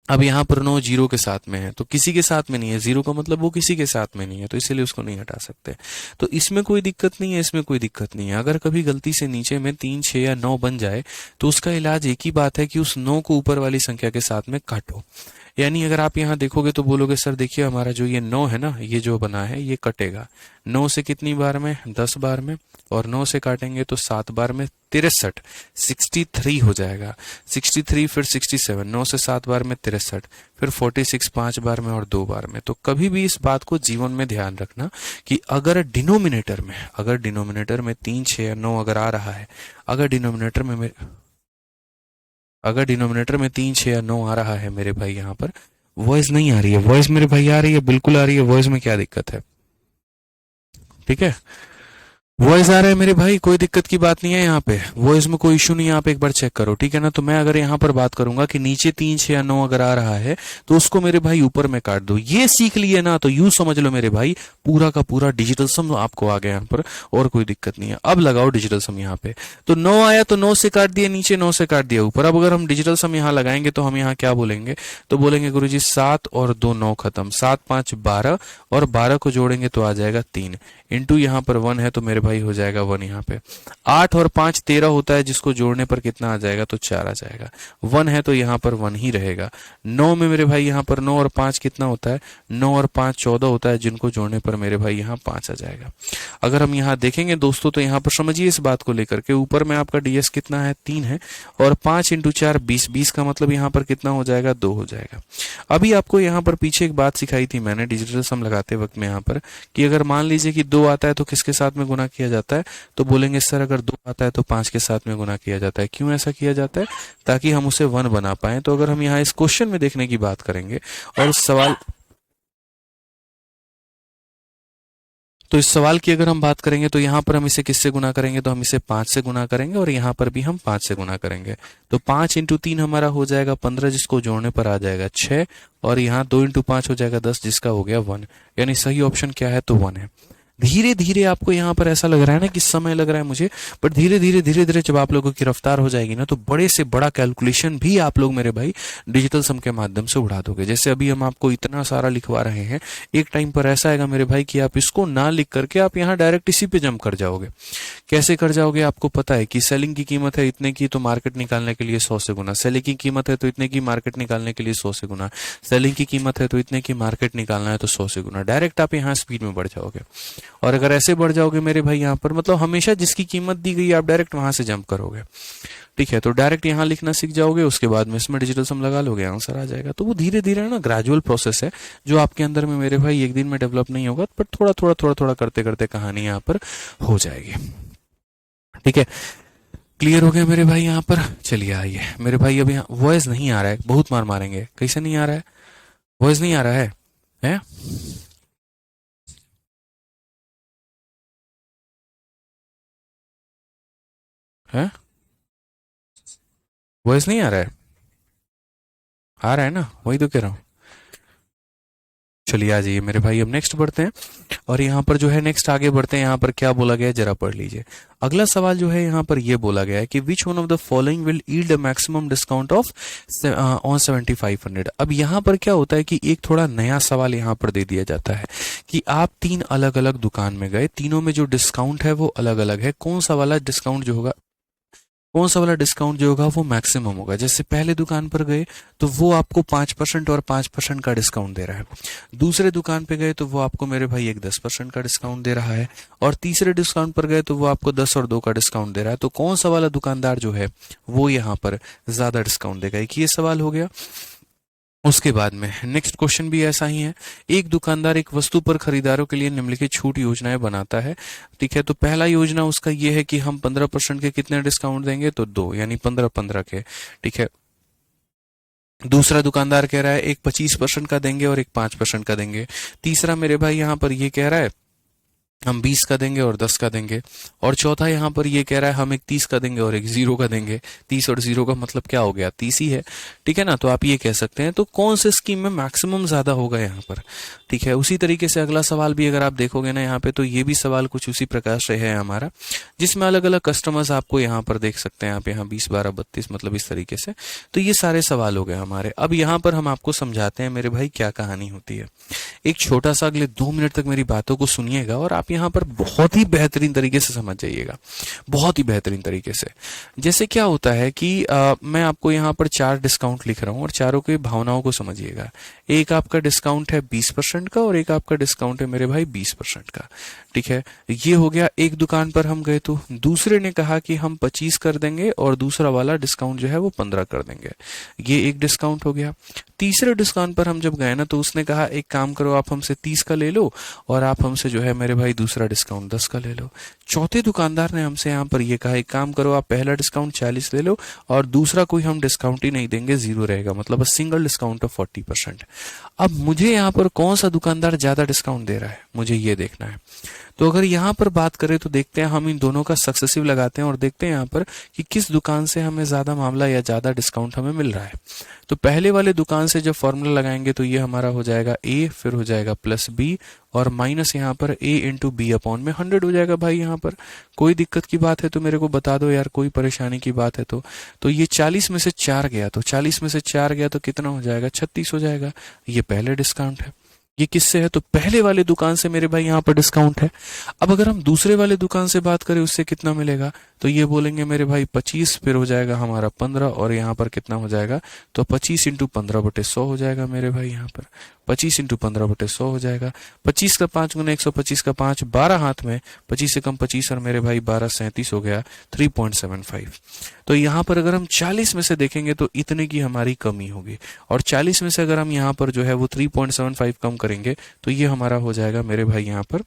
अब यहाँ पर 9 0 के साथ में है तो किसी के साथ में नहीं है, 0 का मतलब वो किसी के साथ में नहीं है, तो इसीलिए उसको नहीं हटा सकते। तो इसमें कोई दिक्कत नहीं है, इसमें कोई दिक्कत नहीं है। अगर कभी गलती से नीचे में 3 6 या 9 बन जाए तो उसका इलाज एक ही बात है कि उस 9 को ऊपर वाली संख्या के साथ में काटो। यानी अगर आप यहाँ देखोगे तो बोलोगे सर देखिए हमारा जो ये 9 है ना, ये जो बना है ये कटेगा 9 से कितनी बार में, 10 बार में, और 9 से काटेंगे तो 7 बार में 63, 63 हो जाएगा। 63 फिर 67, 9 से 7 बार में 63, फिर 46 5 बार में और 2 बार में। तो कभी भी इस बात को जीवन में ध्यान रखना कि अगर डिनोमिनेटर में 3 6 या 9 अगर आ रहा है, अगर डिनोमिनेटर में 3 6 या 9 आ रहा है मेरे भाई, यहाँ पर वॉइस नहीं आ रही है, वॉइस मेरे भाई आ रही है, बिल्कुल आ रही है, वॉइस में क्या दिक्कत है, ठीक है। वॉइस आ रहा है मेरे भाई, कोई दिक्कत की बात नहीं है यहाँ पे, वॉइस में कोई इशू नहीं है, आप एक बार चेक करो, ठीक है ना। तो मैं अगर यहाँ पर बात करूंगा कि नीचे 3 6 या 9 अगर आ रहा है तो उसको मेरे भाई ऊपर में काट दो। ये सीख लिए ना तो यूं समझ लो मेरे भाई पूरा का पूरा डिजिटल सम आपको आ गया यहाँ पर, और कोई दिक्कत नहीं है। अब लगाओ डिजिटल सम यहाँ पे, तो 9 आया तो 9 से काट दिया नीचे, 9 से काट दिया ऊपर। अब अगर हम डिजिटल सम यहाँ लगाएंगे तो हम यहाँ क्या बोलेंगे, तो बोलेंगे गुरुजी 7 और 2 9 खत्म, 7 5 12, और 12 को जोड़ेंगे तो आ जाएगा 3, इंटू यहाँ पर 1 है तो मेरे भाई भाई हो जाएगा 1 यहाँ पे। 8 और 5 13 होता है, जिसको जोड़ने पर कितना आ जाएगा, तो 4 आ जाएगा। 1 है तो यहाँ पर 1 ही रहेगा। 9 में मेरे भाई यहाँ पर 9 और 5 कितना होता है, 9 और 5 14 होता है, जिनको जोड़ने पर मेरे भाई यहाँ 5 आ जाएगा। अगर हम यहाँ देखेंगे दोस्तों, तो यहाँ पर समझिए इस बात को लेकर के, ऊपर में आपका डीएस कितना है, 3 है, और 5 इंटू 4 20, 20 का मतलब यहाँ पर कितना हो जाएगा, 2 हो जाएगा। अभी आपको यहाँ पर पीछे एक बात सिखाई थी मैंने डिजिटल सम लगाते वक्त में यहाँ पर, कि अगर मान लीजिए कि 2 आता है तो किसके साथ में गुना किया जाता है, तो बोलेंगे सर अगर 2 आता है तो 5 के साथ में गुना किया जाता है। क्यों ऐसा किया जाता है, ताकि हम उसे 1 बना पाए। तो अगर हम यहाँ इस क्वेश्चन में देखने की बात करेंगे और इस सवाल की अगर हम बात करेंगे, तो यहाँ पर हम इसे किससे गुना करेंगे, तो हम इसे 5 से गुना करेंगे, और यहाँ पर भी हम 5 से गुना करेंगे। तो 5 इंटू 3 हमारा हो जाएगा 15, जिसको जोड़ने पर आ जाएगा 6, और यहाँ 2 इंटू 5 हो जाएगा 10, जिसका हो गया 1। यानी सही ऑप्शन क्या है, तो 1 है। धीरे धीरे आपको यहाँ पर ऐसा लग रहा है ना कि समय लग रहा है मुझे, बट धीरे धीरे जब आप लोगों की रफ्तार हो जाएगी ना, तो बड़े से बड़ा कैलकुलेशन भी आप लोग मेरे भाई डिजिटल सम के माध्यम से उड़ा दोगे। जैसे अभी हम आपको इतना सारा लिखवा रहे हैं, एक टाइम पर ऐसा आएगा मेरे भाई कि आप इसको ना लिख करके आप यहाँ डायरेक्ट इसी पे जंप कर जाओगे। कैसे कर जाओगे, आपको पता है कि सेलिंग की कीमत है इतने की, तो मार्केट निकालने के लिए 100 से गुना, सेलिंग की कीमत है तो इतने की, मार्केट निकालने के लिए 100 से गुना, सेलिंग की कीमत है तो इतने की, मार्केट निकालना है तो 100 से गुना। डायरेक्ट आप यहाँ स्पीड में बढ़ जाओगे। और अगर ऐसे बढ़ जाओगे मेरे भाई यहाँ पर, मतलब हमेशा जिसकी कीमत दी गई आप डायरेक्ट वहां से जंप करोगे। ठीक है, तो डायरेक्ट यहाँ लिखना सीख जाओगे, उसके बाद में इसमें डिजिटल सम लगा लोगे, आंसर आ जाएगा। तो वो धीरे धीरे ना ग्रेजुअल प्रोसेस है, जो आपके अंदर में मेरे भाई एक दिन में डेवलप नहीं होगा, बट थोड़ा करते करते कहानी यहाँ पर हो जाएगी। ठीक है, क्लियर हो गया मेरे भाई यहाँ पर। चलिए आइए मेरे भाई, अभी वॉइस नहीं आ रहा है, बहुत मार मारेंगे। कैसे नहीं आ रहा है, वॉइस नहीं आ रहा है? हैं? वॉइस नहीं आ रहा है? आ रहा है ना, वही तो कह रहा हूँ। चलिए आ जाइए मेरे भाई, अब नेक्स्ट बढ़ते हैं। और यहाँ पर जो है नेक्स्ट आगे बढ़ते हैं, यहाँ पर क्या बोला गया है जरा पढ़ लीजिए। अगला सवाल जो है यहाँ पर ये बोला गया है कि which one of the following will yield a maximum discount of on 7500। अब यहाँ पर क्या होता है कि एक थोड़ा नया सवाल यहाँ पर दे दिया जाता है कि आप 3 अलग अलग दुकान में गए, तीनों में जो डिस्काउंट है वो अलग अलग है, कौन सा वाला डिस्काउंट जो होगा, कौन सा वाला डिस्काउंट जो होगा वो मैक्सिमम होगा। जैसे पहले दुकान पर गए तो वो आपको 5% और 5% का डिस्काउंट दे रहा है, दूसरे दुकान पे गए तो वो आपको मेरे भाई एक 10% का डिस्काउंट दे रहा है, और तीसरे डिस्काउंट पर गए तो वो आपको 10 और 2 का डिस्काउंट दे रहा है। तो कौन सा वाला दुकानदार जो है वो यहाँ पर ज्यादा डिस्काउंट देगा, एक ये सवाल हो गया। उसके बाद में नेक्स्ट क्वेश्चन भी ऐसा ही है। एक दुकानदार एक वस्तु पर खरीदारों के लिए निम्नलिखित छूट योजनाएं बनाता है। ठीक है, तो पहला योजना उसका ये है कि हम 15% के कितने डिस्काउंट देंगे, तो 2, यानी 15 के। ठीक है, दूसरा दुकानदार कह रहा है एक 25% का देंगे और एक 5% का देंगे। तीसरा मेरे भाई यहाँ पर ये कह रहा है हम 20 का देंगे और 10 का देंगे। और चौथा यहाँ पर ये कह रहा है हम एक 30 का देंगे और एक 0 का देंगे। 30 और 0 का मतलब क्या हो गया, 30 ही है। ठीक है ना, तो आप ये कह सकते हैं। तो कौन से स्कीम में मैक्सिमम ज्यादा होगा यहाँ पर। ठीक है, उसी तरीके से अगला सवाल भी अगर आप देखोगे ना यहाँ पे, तो ये भी सवाल कुछ उसी प्रकार से है हमारा, जिसमें अलग अलग कस्टमर्स आपको यहाँ पर देख सकते हैं आप, यहाँ 20 12 32 मतलब इस तरीके से। तो ये सारे सवाल हो गए हमारे। अब यहाँ पर हम आपको समझाते हैं मेरे भाई क्या कहानी होती है। एक छोटा सा अगले 2 मिनट तक मेरी बातों को सुनिएगा और आप यहाँ पर बहुत ही बेहतरीन तरीके से समझ जाइएगा, बहुत ही बेहतरीन तरीके से। जैसे क्या होता है कि मैं आपको यहाँ पर 4 डिस्काउंट लिख रहा हूँ और चारों की भावनाओं को समझिएगा। एक आपका डिस्काउंट है 20% का और एक आपका डिस्काउंट है मेरे भाई 20% का। ठीक है, ये हो गया। एक दुकान पर हम गए तो दूसरे ने कहा कि हम 25 कर देंगे और दूसरा वाला डिस्काउंट जो है वो 15 कर देंगे, ये एक डिस्काउंट हो गया। तीसरे डिस्काउंट पर हम जब गए ना, तो उसने कहा एक काम करो आप हमसे 30 का ले लो और आप हमसे जो है मेरे भाई दूसरा डिस्काउंट 10 का ले लो। चौथे दुकानदार ने हमसे यहाँ पर ये कहा एक काम करो आप पहला डिस्काउंट 40 ले लो और दूसरा कोई हम डिस्काउंट ही नहीं देंगे, 0 रहेगा, मतलब सिंगल डिस्काउंट ऑफ 40%। अब मुझे यहाँ पर कौन सा दुकानदार ज्यादा डिस्काउंट दे रहा है, मुझे ये देखना है। तो अगर यहाँ पर बात करें तो देखते हैं, हम इन दोनों का सक्सेसिव लगाते हैं और देखते हैं यहाँ पर कि किस दुकान से हमें ज्यादा मामला या ज्यादा डिस्काउंट हमें मिल रहा है। तो पहले वाले दुकान से जब फॉर्मूला लगाएंगे तो ये हमारा हो जाएगा a, फिर हो जाएगा प्लस b और माइनस यहाँ पर a इंटू बी अपॉन में 100 हो जाएगा। भाई यहाँ पर कोई दिक्कत की बात है तो मेरे को बता दो यार, कोई परेशानी की बात है तो ये 40 में से 4 गया, तो 40 में से 4 गया तो कितना हो जाएगा, 36 हो जाएगा। ये पहले डिस्काउंट है। ये किससे है? तो पहले वाले दुकान से मेरे भाई यहाँ पर डिस्काउंट है। अब अगर हम दूसरे वाले दुकान से बात करें उससे कितना मिलेगा, तो ये बोलेंगे मेरे भाई 25, फिर हो जाएगा हमारा 15 और यहाँ पर कितना हो जाएगा, तो 25 इंटू 15/100 हो जाएगा मेरे भाई। यहाँ पर 25 इंटू 15/100 हो जाएगा। 25 का 5 गुना 125 का 5, 12 हाथ में, 25 से कम 25 और मेरे भाई 12 37 हो गया 3.75। तो यहाँ पर अगर हम 40 में से देखेंगे तो इतने की हमारी कमी होगी, और 40 में से अगर हम यहाँ पर जो है वो 3.75 कम करेंगे तो ये हमारा हो जाएगा मेरे भाई यहाँ पर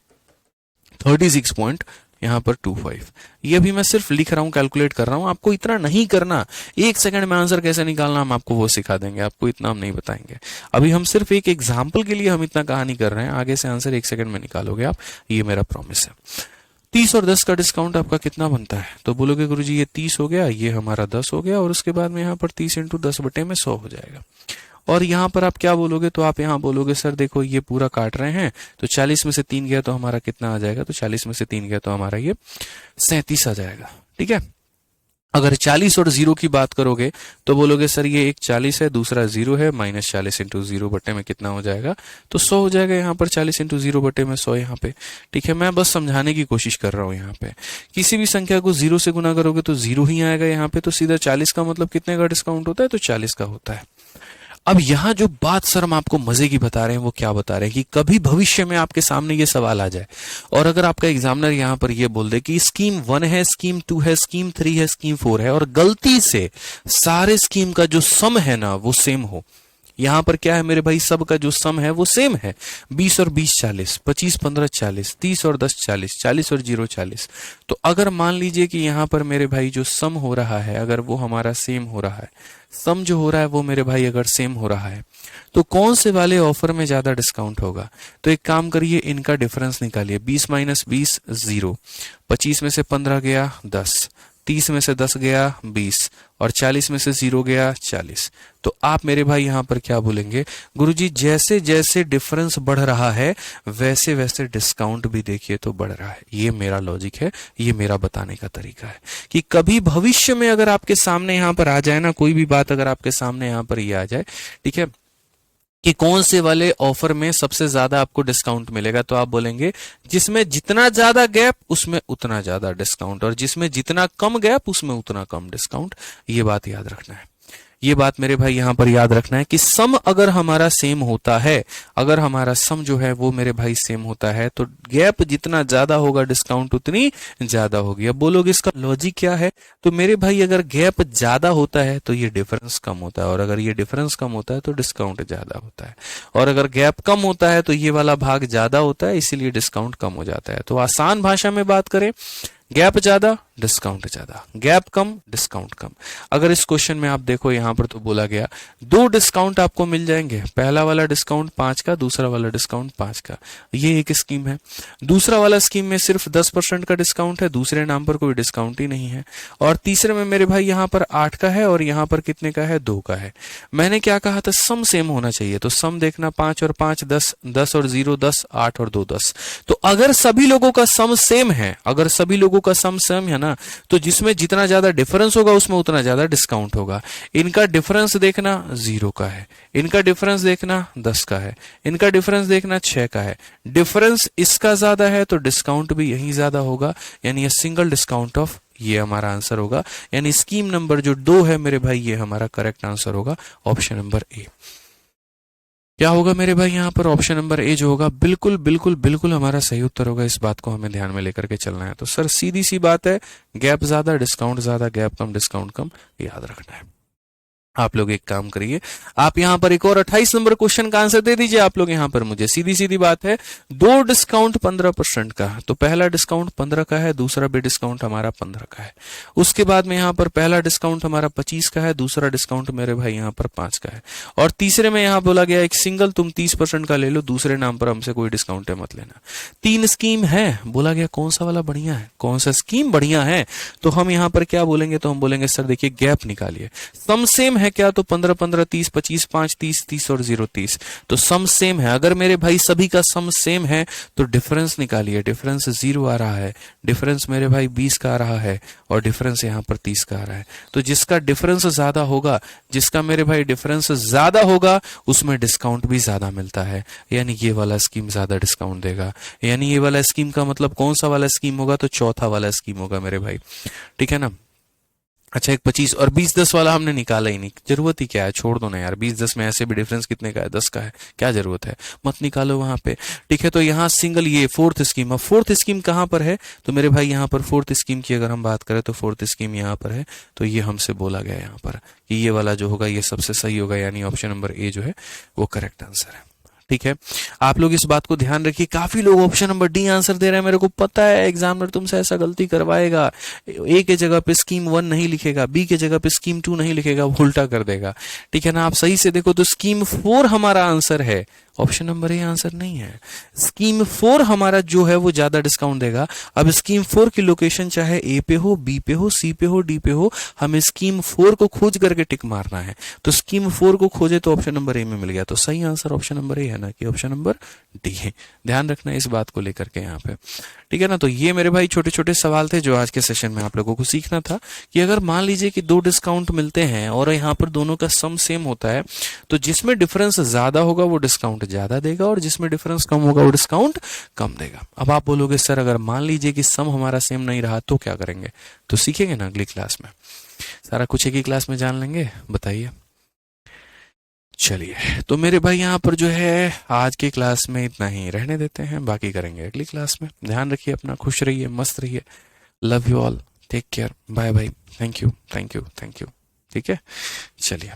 36.25। ये भी मैं सिर्फ लिख रहा हूँ, कैलकुलेट कर रहा हूँ, आपको इतना नहीं करना। 1 सेकंड में आंसर कैसे निकालना हम आपको वो सिखा देंगे, आपको इतना हम नहीं बताएंगे। अभी हम सिर्फ एक एग्जाम्पल के लिए हम इतना कहानी कर रहे हैं, आगे से आंसर 1 सेकंड में निकालोगे आप, ये मेरा प्रॉमिस है। 30 और 10 का डिस्काउंट आपका कितना बनता है, तो बोलोगे गुरुजी ये 30 हो गया, ये हमारा 10 हो गया, और उसके बाद में यहाँ पर 30 इंटू 10/100 हो जाएगा। और यहाँ पर आप क्या बोलोगे, तो आप यहाँ बोलोगे सर देखो ये पूरा काट रहे हैं, तो 40 में से 3 गया तो हमारा कितना आ जाएगा, तो 40 में से 3 गया तो हमारा ये 37 आ जाएगा। ठीक है। अगर 40 और 0 की बात करोगे तो बोलोगे सर ये एक 40 है, दूसरा 0 है, -40 इंटू 0 बटे में कितना हो जाएगा, तो 100 हो जाएगा। यहाँ पर 40 इंटू 0 बटे में 100 यहाँ पे। ठीक है, मैं बस समझाने की कोशिश कर रहा हूँ। यहाँ पे किसी भी संख्या को 0 से गुना करोगे तो 0 ही आएगा यहाँ पे, तो सीधा 40 का मतलब कितने का डिस्काउंट होता है, तो 40 का होता है। अब यहाँ जो बात सर हम आपको मजे की बता रहे हैं वो क्या बता रहे हैं कि कभी भविष्य में आपके सामने ये सवाल आ जाए और अगर आपका एग्जामिनर यहाँ पर ये बोल दे कि स्कीम 1 है, स्कीम 2 है, स्कीम 3 है, स्कीम 4 है, और गलती से सारे स्कीम का जो सम है ना वो सेम हो। यहाँ पर क्या है मेरे भाई, सब का जो सम है वो सेम है, 20 और 20 40, 25 15 40, 30 और 10 40, 40 और 0 40। तो अगर मान लीजिए कि यहाँ पर मेरे भाई जो सम हो रहा है अगर वो हमारा सेम हो रहा है, सम जो हो रहा है वो मेरे भाई अगर सेम हो रहा है, तो कौन से वाले ऑफर में ज्यादा डिस्काउंट होगा। तो एक काम करिए, इनका डिफरेंस निकालिए। 20 - 20 0, 25 में से 15 गया 10, 30 में से 10 गया 20, और 40 में से 0 गया 40। तो आप मेरे भाई यहाँ पर क्या बोलेंगे, गुरुजी जैसे जैसे डिफरेंस बढ़ रहा है वैसे वैसे डिस्काउंट भी देखिए तो बढ़ रहा है। ये मेरा लॉजिक है, ये मेरा बताने का तरीका है कि कभी भविष्य में अगर आपके सामने यहाँ पर आ जाए ना, कोई भी बात अगर आपके सामने यहाँ पर ये आ जाए, ठीक है, कि कौन से वाले ऑफर में सबसे ज्यादा आपको डिस्काउंट मिलेगा, तो आप बोलेंगे जिसमें जितना ज्यादा गैप उसमें उतना ज्यादा डिस्काउंट, और जिसमें जितना कम गैप उसमें उतना कम डिस्काउंट। ये बात याद रखना है, ये बात मेरे भाई यहां पर याद रखना है कि सम अगर हमारा सेम होता है, अगर हमारा सम जो है वो मेरे भाई सेम होता है, तो गैप जितना ज्यादा होगा डिस्काउंट उतनी ज्यादा होगी। अब बोलोगे इसका लॉजिक क्या है, तो मेरे भाई अगर गैप ज्यादा होता है तो ये डिफरेंस कम होता है, और अगर ये डिफरेंस कम होता है तो डिस्काउंट ज्यादा होता है, और अगर गैप कम होता है तो ये वाला भाग ज्यादा होता है, इसीलिए डिस्काउंट कम हो जाता है। तो आसान भाषा में बात करें, गैप ज्यादा डिस्काउंट ज्यादा, गैप कम डिस्काउंट कम। अगर इस क्वेश्चन में आप देखो यहाँ पर तो बोला गया 2 डिस्काउंट आपको मिल जाएंगे, पहला वाला डिस्काउंट 5 का, दूसरा वाला डिस्काउंट 5 का, ये एक स्कीम है। दूसरा वाला स्कीम में सिर्फ 10% का डिस्काउंट है, दूसरे नाम पर कोई डिस्काउंट ही नहीं है, और तीसरे में मेरे भाई यहाँ पर 8 का है और यहाँ पर कितने का है, 2 का है। मैंने क्या कहा था, सम सेम होना चाहिए, तो सम देखना 5 और 5 10, 10 और 0 10, 8 और 2 10। तो अगर सभी लोगों का सम सेम है, अगर सभी लोगों का सम सेम है ना, तो जिसमें जितना ज्यादा डिफरेंस होगा उसमें उतना ज्यादा डिस्काउंट होगा। इनका डिफरेंस देखना 0 का है, इनका डिफरेंस देखना 10 का है, इनका डिफरेंस देखना 6 का है। डिफरेंस इसका ज्यादा है तो डिस्काउंट भी यही ज्यादा होगा, यानी ये सिंगल डिस्काउंट ऑफ, ये हमारा आंसर होगा। यानी स्कीम नंबर जो 2 है मेरे भाई ये हमारा करेक्ट आंसर होगा, ऑप्शन नंबर ए। क्या होगा मेरे भाई यहाँ पर, ऑप्शन नंबर ए जो होगा बिल्कुल बिल्कुल बिल्कुल हमारा सही उत्तर होगा। इस बात को हमें ध्यान में लेकर के चलना है। तो सर सीधी सी बात है, गैप ज्यादा डिस्काउंट ज्यादा, गैप कम डिस्काउंट कम, याद रखना है। आप लोग एक काम करिए, आप यहां पर एक और 28 नंबर क्वेश्चन का आंसर दे दीजिए आप लोग यहां पर मुझे। सीधी सीधी बात है, 2 डिस्काउंट 15% का, तो पहला डिस्काउंट 15 का है, दूसरा भी डिस्काउंट हमारा 15 का है। उसके बाद में यहां पर पहला डिस्काउंट हमारा 25 का है, दूसरा डिस्काउंट मेरे भाई यहां पर 5 का है, और तीसरे में यहां बोला गया एक सिंगल तुम 30% का ले लो, दूसरे नाम पर हमसे कोई डिस्काउंट मत लेना। 3 स्कीम है, बोला गया कौन सा वाला बढ़िया है, कौन सा स्कीम बढ़िया है, तो हम यहां पर क्या बोलेंगे, तो हम बोलेंगे सर देखिए गैप निकालिए, सम सेम है क्या, तो 15 15 30 25 5 30 30 और 0 30। तो सम सेम है। अगर मेरे भाई सभी का सम सेम है तो डिफरेंस निकालिए। डिफरेंस 0 आ रहा है, डिफरेंस मेरे भाई 20 का आ रहा है और डिफरेंस यहाँ पर 30 का आ रहा है। तो जिसका डिफरेंस ज्यादा होगा, जिसका मेरे भाई डिफरेंस ज्यादा होगा उसमें डिस्काउंट भी ज्यादा मिलता है, यानी ये वाला स्कीम ज्यादा डिस्काउंट देगा। यानी ये वाला स्कीम का मतलब कौन सा वाला स्कीम होगा, तो चौथा वाला स्कीम होगा मेरे भाई, ठीक है ना। अच्छा, एक 25 और 20-10 वाला हमने निकाला ही नहीं, जरूरत ही क्या है, छोड़ दो ना यार। 20-10 में ऐसे भी डिफरेंस कितने का है, 10 का है, क्या जरूरत है, मत निकालो वहां पे, ठीक है। तो यहाँ सिंगल ये फोर्थ स्कीम। अब फोर्थ स्कीम कहाँ पर है, तो मेरे भाई यहाँ पर फोर्थ स्कीम की अगर हम बात करें तो फोर्थ स्कीम यहाँ पर है। तो ये हमसे बोला गया यहाँ पर कि ये वाला जो होगा ये सबसे सही होगा, यानी ऑप्शन नंबर ए जो है वो करेक्ट आंसर है, ठीक है। आप लोग इस बात को ध्यान रखिए, काफी लोग ऑप्शन नंबर डी आंसर दे रहे हैं। मेरे को पता है एग्जामिनर तुमसे ऐसा गलती करवाएगा, ए के जगह पे स्कीम 1 नहीं लिखेगा, बी के जगह पे स्कीम 2 नहीं लिखेगा, वो उल्टा कर देगा, ठीक है ना। आप सही से देखो तो स्कीम 4 हमारा आंसर है, ऑप्शन नंबर ए आंसर नहीं है। स्कीम 4 हमारा जो है वो ज्यादा डिस्काउंट देगा। अब स्कीम 4 की लोकेशन चाहे ए पे हो, बी पे हो, सी पे हो, डी पे हो, हमें स्कीम 4 को खोज करके टिक मारना है। तो स्कीम 4 को खोजे तो ऑप्शन नंबर ए में मिल गया, तो सही आंसर ऑप्शन नंबर ए है ना कि ऑप्शन नंबर डी है। ध्यान रखना इस बात को लेकर के यहाँ पे, ठीक है ना। तो ये मेरे भाई छोटे छोटे सवाल थे जो आज के सेशन में आप लोगों को सीखना था कि अगर मान लीजिए कि 2 डिस्काउंट मिलते हैं और यहाँ पर दोनों का सम सेम होता है, तो जिसमें डिफरेंस ज्यादा होगा वो डिस्काउंट ज्यादा देगा और जिसमें डिफरेंस कम होगा वो डिस्काउंट कम देगा। अब आप बोलोगे सर अगर मान लीजिए कि सम हमारा सेम नहीं रहा तो क्या करेंगे, तो सीखेंगे ना अगली क्लास में, सारा कुछ एक ही क्लास में जान लेंगे, बताइए। चलिए, तो मेरे भाई यहाँ पर जो है आज की क्लास में इतना ही रहने देते हैं, बाकी करेंगे अगली क्लास में। ध्यान रखिए अपना, खुश रहिए, मस्त रहिए। Love you all, take care, bye bye, thank you thank you thank you, ठीक है। चलिए।